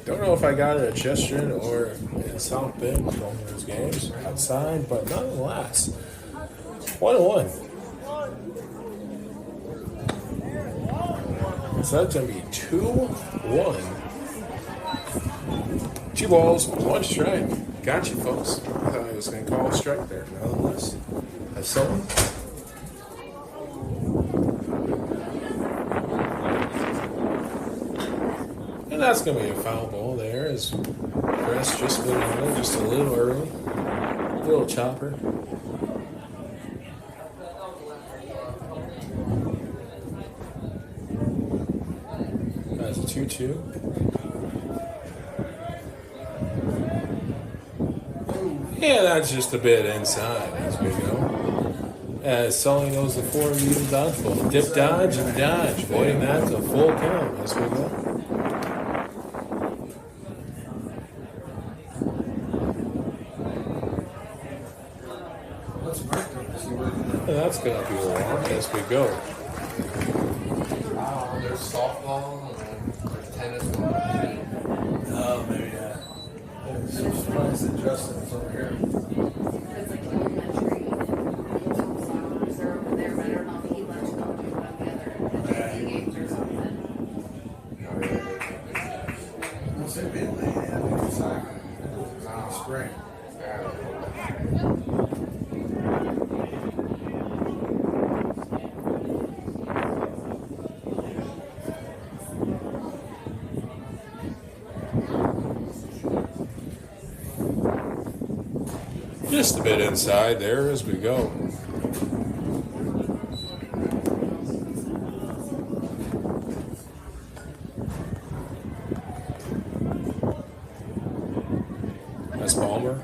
C: Don't know if I got it at Chester or in South Bend with one of those games outside, but nonetheless, 1-1. So that's going to be 2-1. 2 balls, 1 strike. Got you, folks. I thought I was going to call a strike there. Nonetheless, that's something. And that's going to be a foul ball there as Chris just went in just a little early. Little chopper. That's a 2-2. Yeah, that's just a bit inside as we go. As Sully knows the 4-U dodgeball. Dip, dodge, and dodge. Avoiding that to full count as we go. And that's going to be a walk as we go.
G: There's softball and there's tennis.
B: Oh, maybe, yeah. I'm so surprised that Justin's over here.
H: It's like elementary. They're over there, but I don't know if he lets them do it on the other games or something.
B: What's it been lately? I think it's like spring.
C: Just a bit inside there as we go. That's Palmer.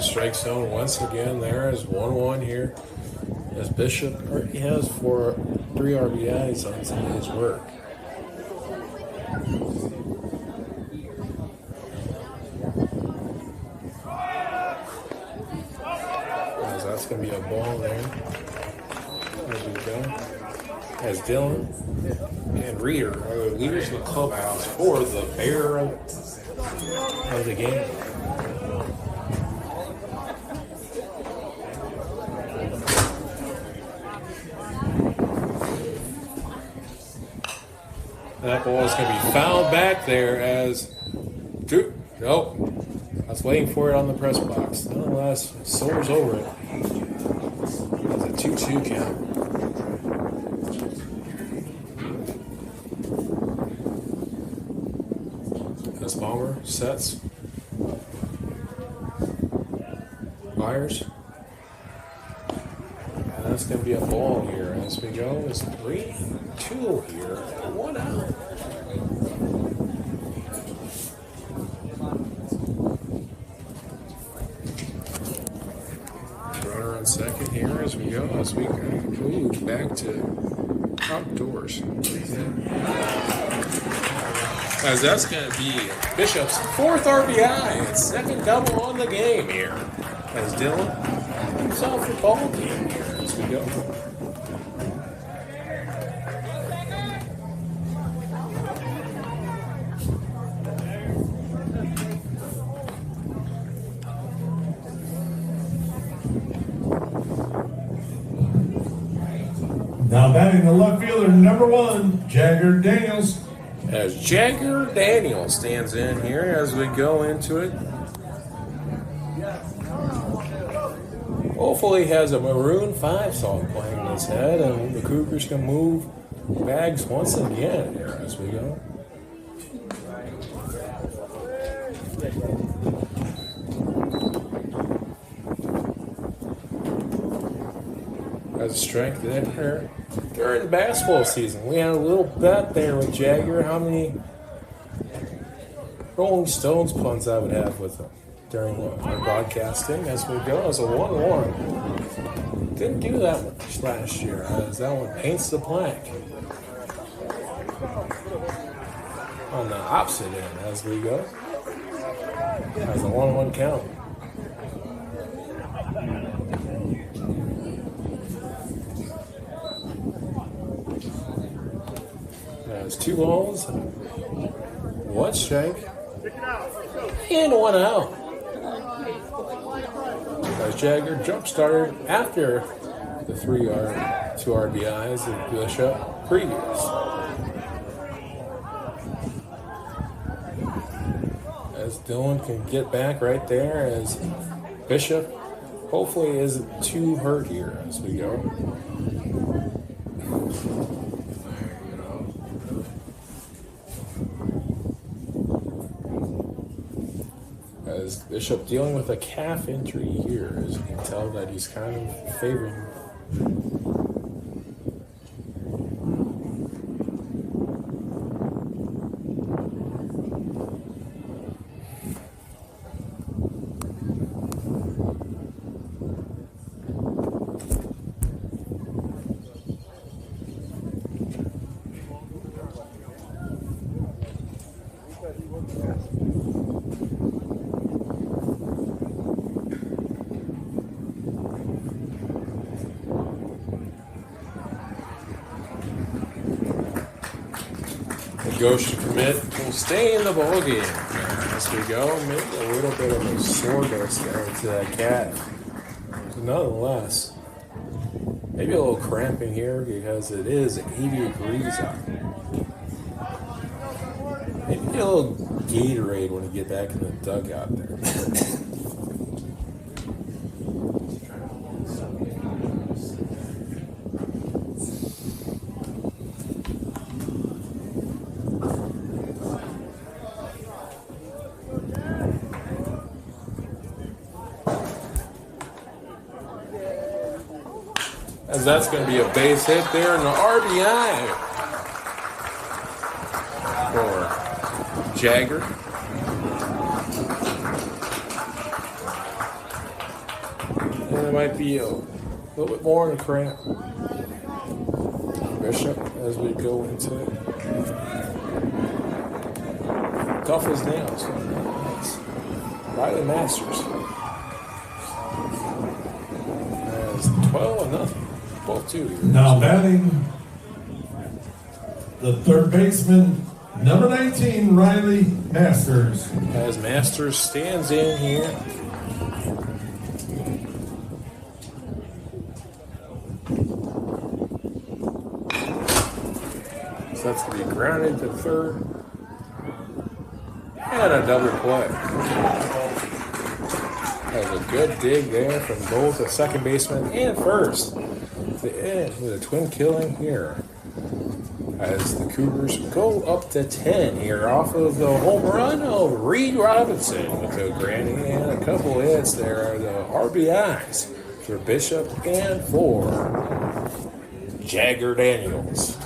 C: strike zone once again. There is 1-1 here. As Bishop already has 3 RBIs on today's work. As that's going to be a ball there. As we go. As Dylan and Reader are the leaders of the clubhouse for the bear of the game. That ball is going to be fouled back there as nope. I was waiting for it on the press box. Nonetheless, soars over it. It's a 2-2 count. As Bomber sets. Myers. And that's going to be a ball here as we go. It's 3-2 here. 1 out. Runner on second here as we go. As we move back to outdoors. As that's going to be Bishop's 4th RBI and 2nd double on the game here. As Dylan comes off the ball game here as we go.
A: Now batting the left fielder, number 1, Jagger Daniels.
C: As Jagger Daniels stands in here as we go into it. Hopefully has a Maroon 5 song playing in his head, and the Cougars can move bags once again here as we go. As a strength there during the basketball season, we had a little bet there with Jagger how many Rolling Stones puns I would have with him during our broadcasting as we go. As a 1-1. Didn't do that much last year as that one paints the blank. On the opposite end as we go. As a 1-1 count. There's 2 balls, 1 strike, and 1 out. As Jagger jump started after the 2 RBIs of Bishop previous. As Dylan can get back right there as Bishop hopefully isn't too hurt here as we go. As Bishop dealing with a calf injury here, as you can tell that he's kind of favoring. Ghost commit will stay in the ball game as we go. Maybe a little bit of a soreness there to that calf. But nonetheless, maybe a little cramping here because it is 80 degrees out. Maybe get a little Gatorade when you get back in the dugout there. As that's going to be a base hit there and the RBI for Jagger.
F: it might be a little bit more in the cramp. Bishop as we go into it. Tough as nails. Riley Masters. As 12-0. Both two.
D: Now batting the third baseman, number 19, Riley Masters.
F: As Masters stands in here. So that's going to be grounded to third. And a double play. That was a good dig there from both the second baseman and first. The end with a twin killing here. As the Cougars go up to 10 here off of the home run of Reed Robinson with a grand and a couple hits. There are the RBIs for Bishop and for Jagger Daniels.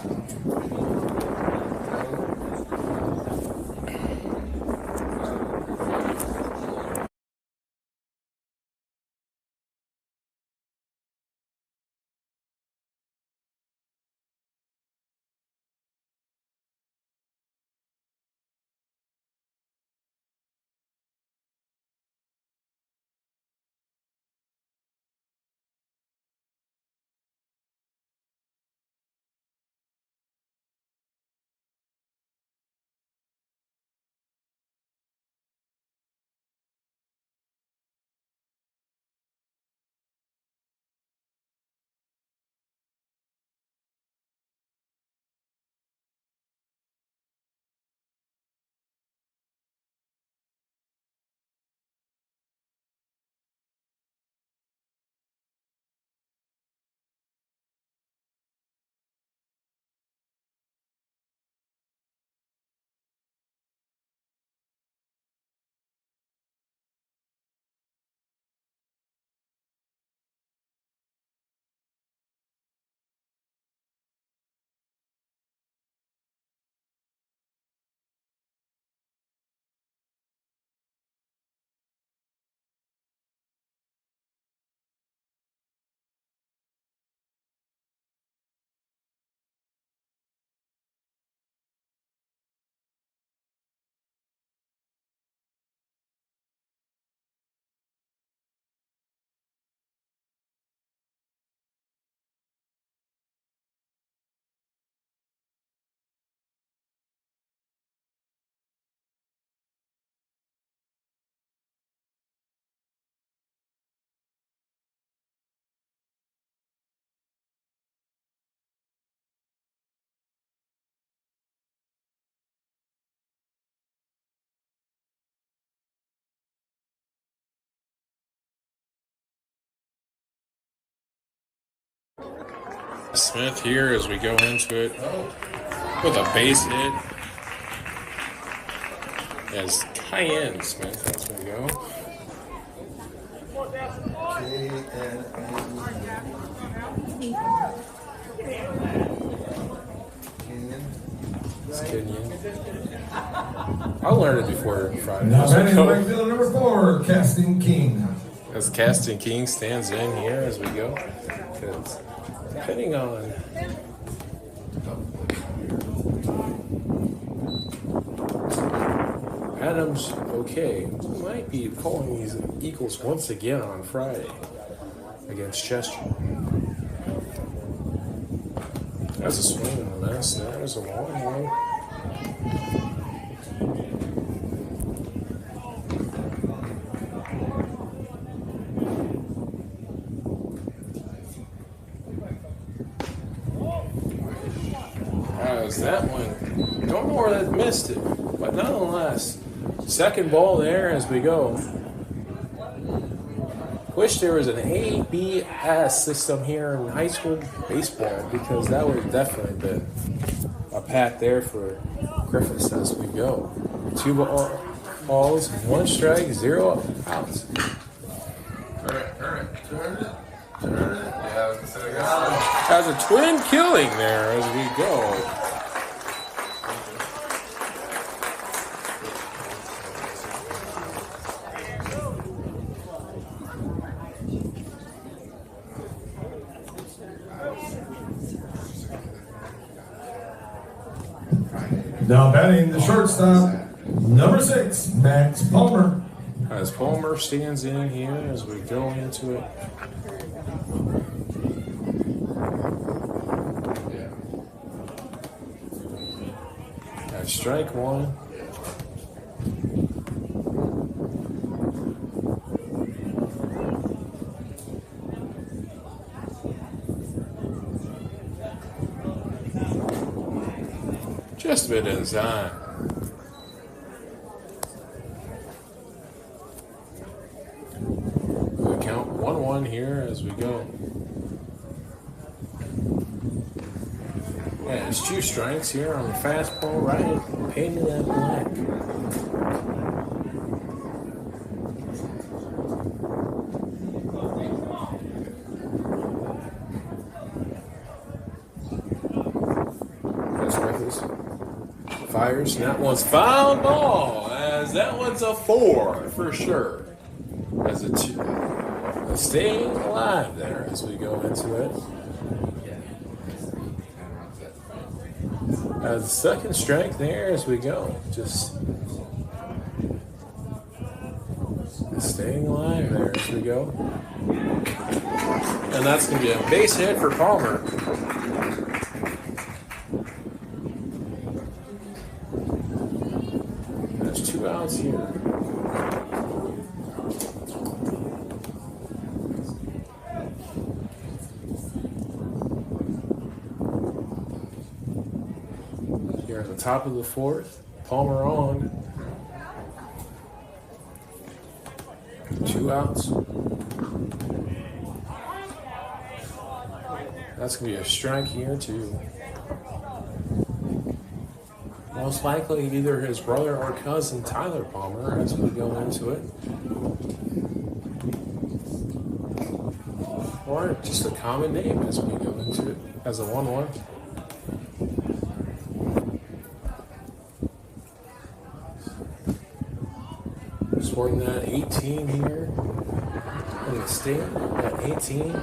F: Smith here as we go into it with a base hit. As Cayenne Smith, that's where we go. It's Kenyon. I learned it before Friday.
D: Now batting right fielder number 4, Casting King.
F: As Casting King stands in here as we go. Because depending on Adams, okay, we might be calling these Eagles once again on Friday against Chester. That's a swing and a miss. There's a long one. That one, don't know where that missed it, but nonetheless, second ball there as we go. Wish there was an ABS system here in high school baseball because that would have definitely been a pat there for Griffiths as we go. 2 balls, 1 strike, 0 outs. Has a twin killing there as we go.
D: Now batting the shortstop, number 6, Max Palmer.
F: As Palmer stands in here as we go into it. That's strike one. Just a bit inside. We count 1-1 here as we go. Yeah, there's 2 strikes here on the fastball, right? Painted that black. That's Griffiths. Fires, and that one's foul ball, as that one's a 4 for sure. As a 2. Staying alive there as we go into it. As the second strike there as we go. Just staying alive there as we go. And that's going to be a base hit for Palmer. There's 2 outs here. Here at the top of the 4th, Palmer on. 2 outs. That's going to be a strike here too. Most likely either his brother or cousin Tyler Palmer as we go into it. Or just a common name as we go into it as a 1-1. Sporting that 18 here in the state, that 18.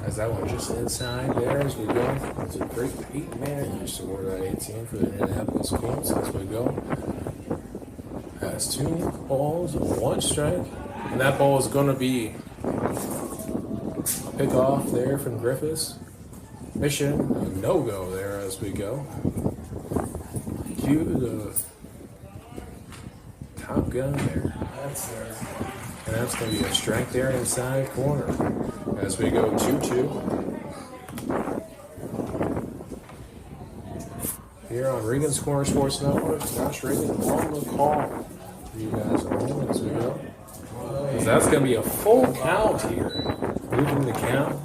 F: As that one just inside there as we go. It's a great Pete Managers to wear that 18 for the Indianapolis Colts as we go. Has 2 balls, 1 strike. And that ball is going to be a pick off there from Griffiths. Mission, a no-go there as we go. Cue the Top Gun there. And that's going to be a strike there inside corner as we go 2-2. Here on Regan's Corner Sports Network, Josh Regan on the call for you guys at home as we go. So that's going to be a full count here. Moving the count.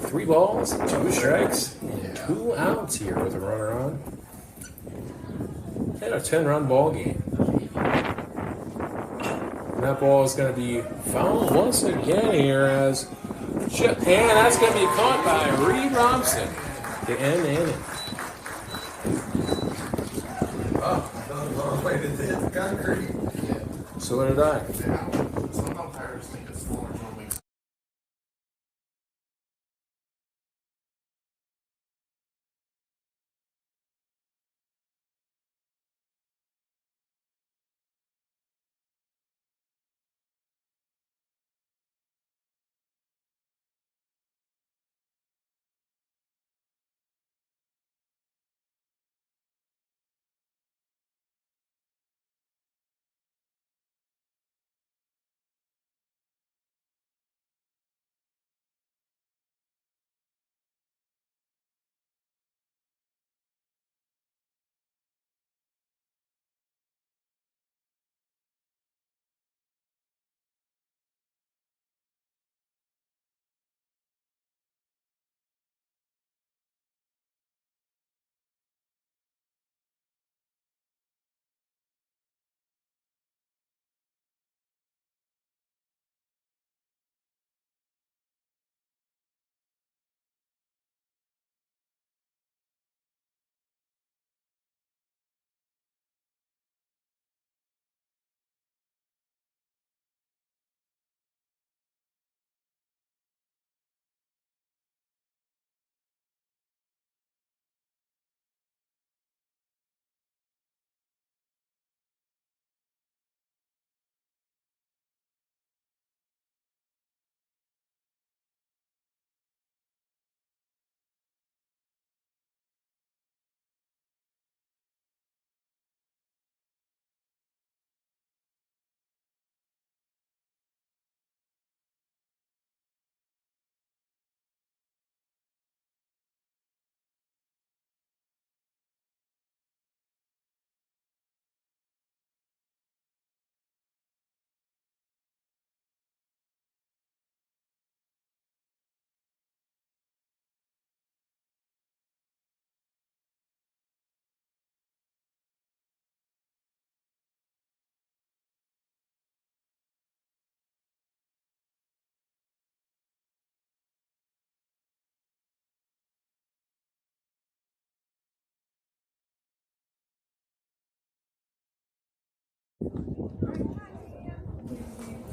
F: 3 balls, 2 strikes, and 2 outs here with a runner on. And a 10-run ball game. And that ball is going to be fouled once again here as and that's going to be caught by Reed Robson to end the inning.
B: Oh, I thought it was on the way to hit the concrete.
F: So did I.
G: Some umpires think it's 4.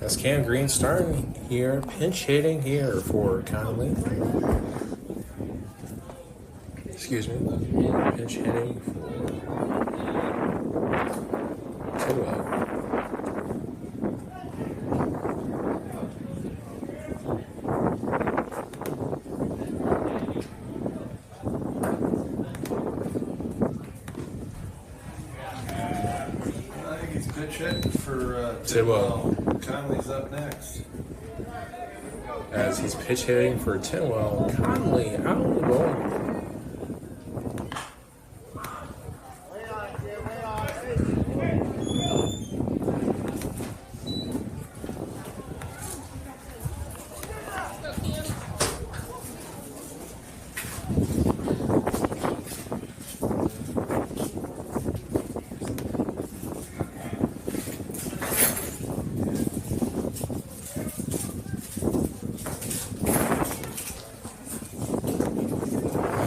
F: As Cam Green starting here, pinch hitting here for Conley. Excuse me. Pinch hitting for Tidwell.
B: I think it's a good check for
F: Tidwell.
B: Conley's up next.
F: As he's pitch hitting for Tidwell, Conley out of the ball.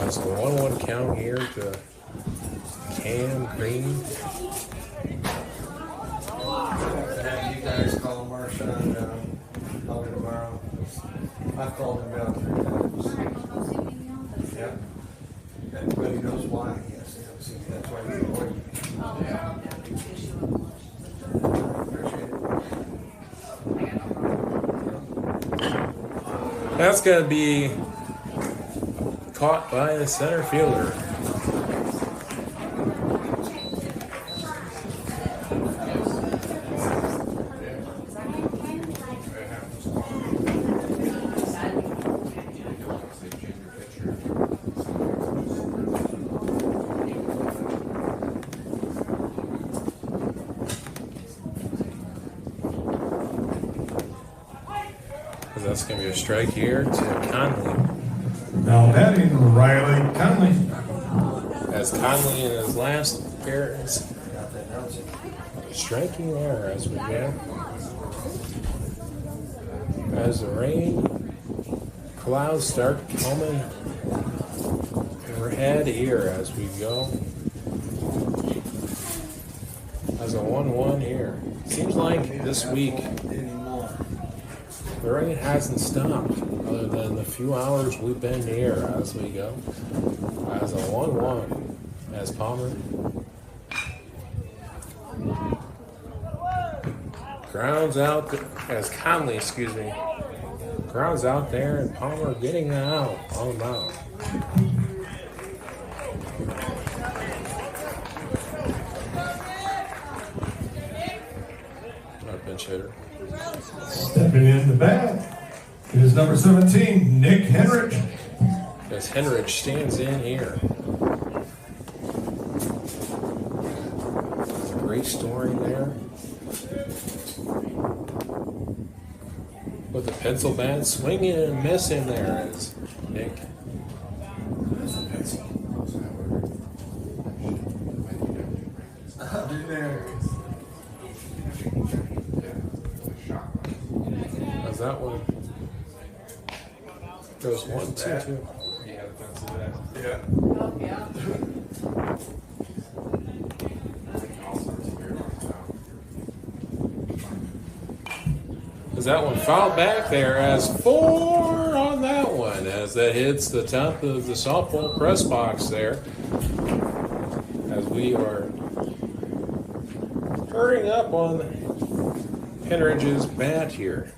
F: That's a 1-1 count here to Cam Green.
B: Have you guys call Marshawn down probably tomorrow. I've called him down 3 times. Yeah. Everybody knows why he has to come see me. That's why he's waiting. Appreciate it.
F: That's going to be caught by the center fielder. That's going to be a strike here to Conley.
A: Now batting Riley Conley.
F: As Conley in his last appearance, striking there as we go. As the rain clouds start coming overhead here as we go. As a 1-1 here. Seems like this week the rain hasn't stopped other than the few hours we've been here as we go. As a 1-1 as Palmer grounds out as Conley, grounds out there, and Palmer getting that out on the mound. Our pinch hitter.
A: Stepping in the bat is number 17, Nick Henrich.
F: As Henrich stands in here. Great story there. With the pencil bat swinging and missing there as Nick. As that one goes 1-2.
B: Yeah.
H: Oh, yeah.
F: As that one fouled back there as 4 on that one as that hits the top of the softball press box there. As we are hurrying up on Henrich's bat here.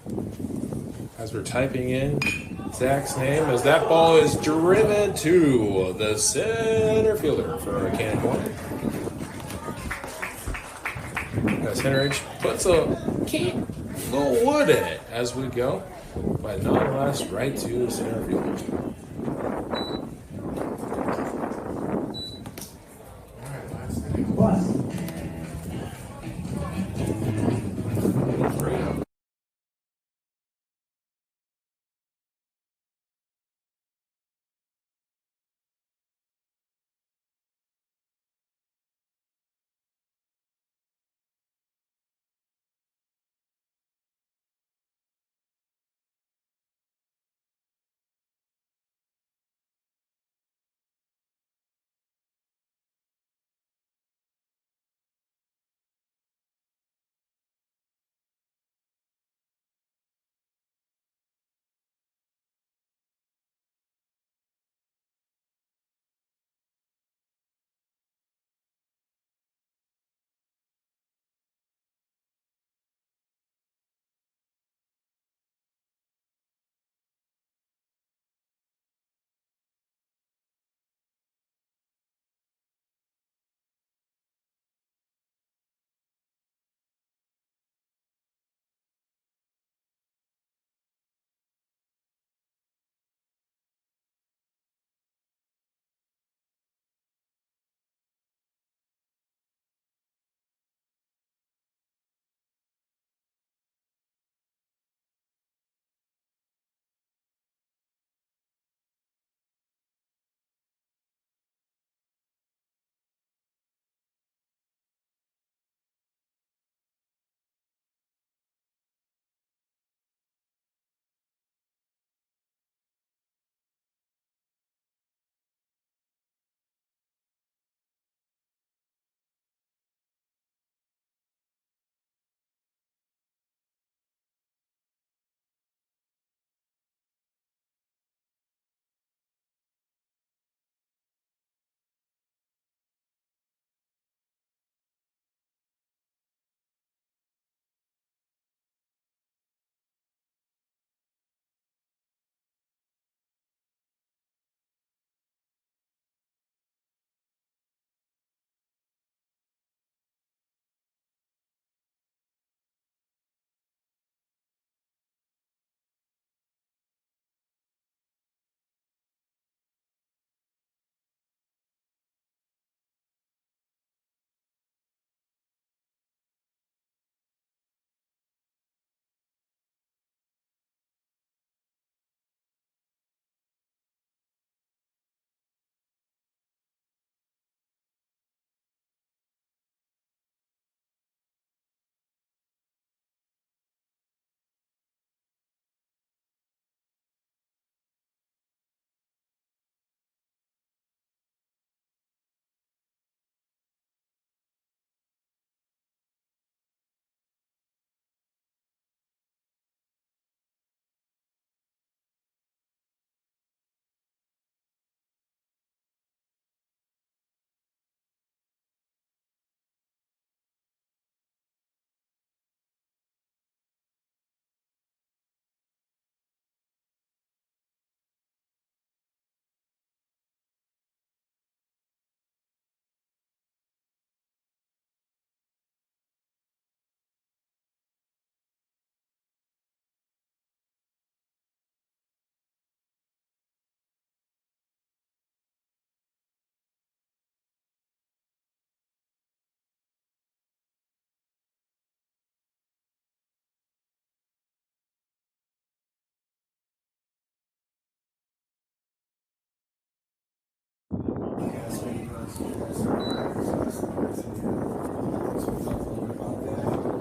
F: As we're typing in Zach's name as that ball is driven to the center fielder for a can point. As Henrich puts a little wood in it as we go, but nonetheless right to center field.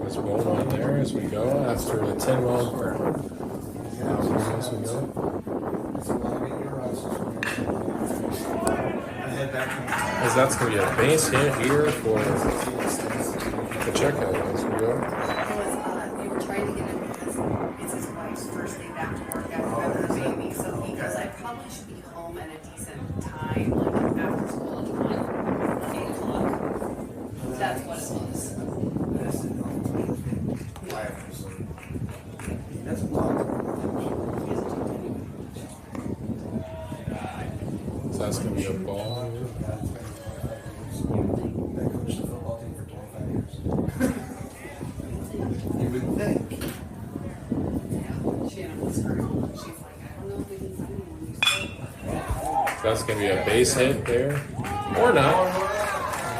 F: Let's roll on there as we go after the 10 mile per hour. As we go. As that's going to be a base hit here for Pacheco as we go.
H: We were trying to get him because it's his wife's first day back to work after having a baby. So he goes, I probably should be home at a decent time, like after school at 8 o'clock. That's what it was.
F: So that's going to be a ball.
B: You would think.
H: Shannon was screaming. She's like, I don't know if we can find anyone.
F: So that's going to be a base hit there. Or not.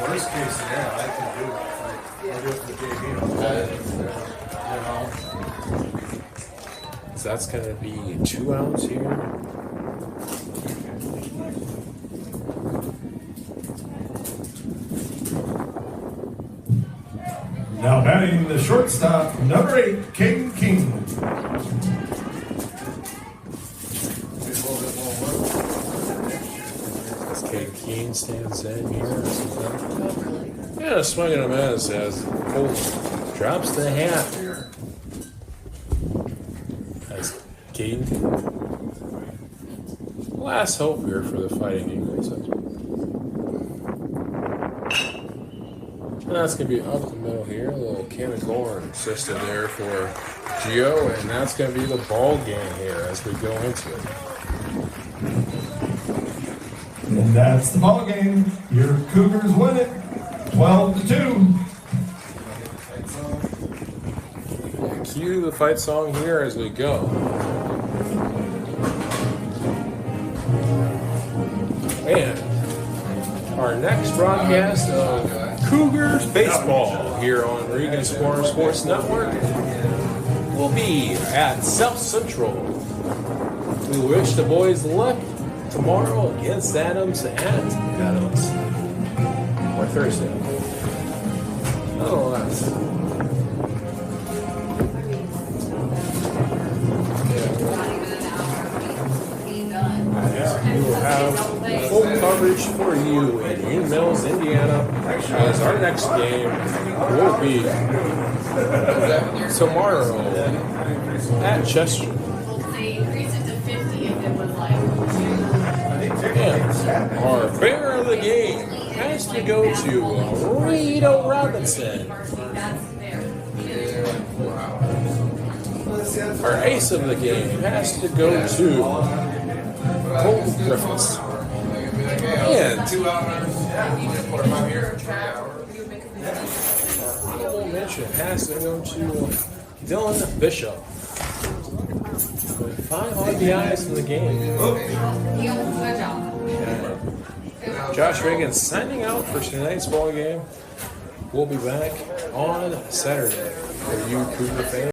B: Worst case scenario, I can do it. I'll do it for the JV.
F: So that's going to be 2 outs here.
A: Now batting the shortstop, number 8, Caden King.
F: As Kate Keene stands in here. Yeah, a swing and a miss as Colt drops the hat here. As Keene. Last hope here for the Fighting Eagles. And that's going to be up the middle here. A little can of corn system there for Gio. And that's going to be the ball game here as we go into it.
A: And that's the ball game. Your Cougars win it, 12-2.
F: Cue the fight song here as we go. And our next broadcast of Cougars baseball here on Regan Sports Network will be at South Central. We wish the boys luck tomorrow against Adams at Adams. Or Thursday. Nonetheless.
H: Not even an hour. Be done.
F: We will have full coverage for you in Mills, Indiana, as our next game will be tomorrow at Chester.
H: They increased it to 50 if it was like 2.
F: And our bear of the game has to go to Rito Robinson.
H: That's fair.
F: Our ace of the game has to go to Colton Griffiths. And honorable mention has to go to Dylan Bishop. With 5 RBIs in the game.
H: He almost got a job.
F: Josh Reagan signing out for tonight's ball game. We'll be back on Saturday for you Cougar fans.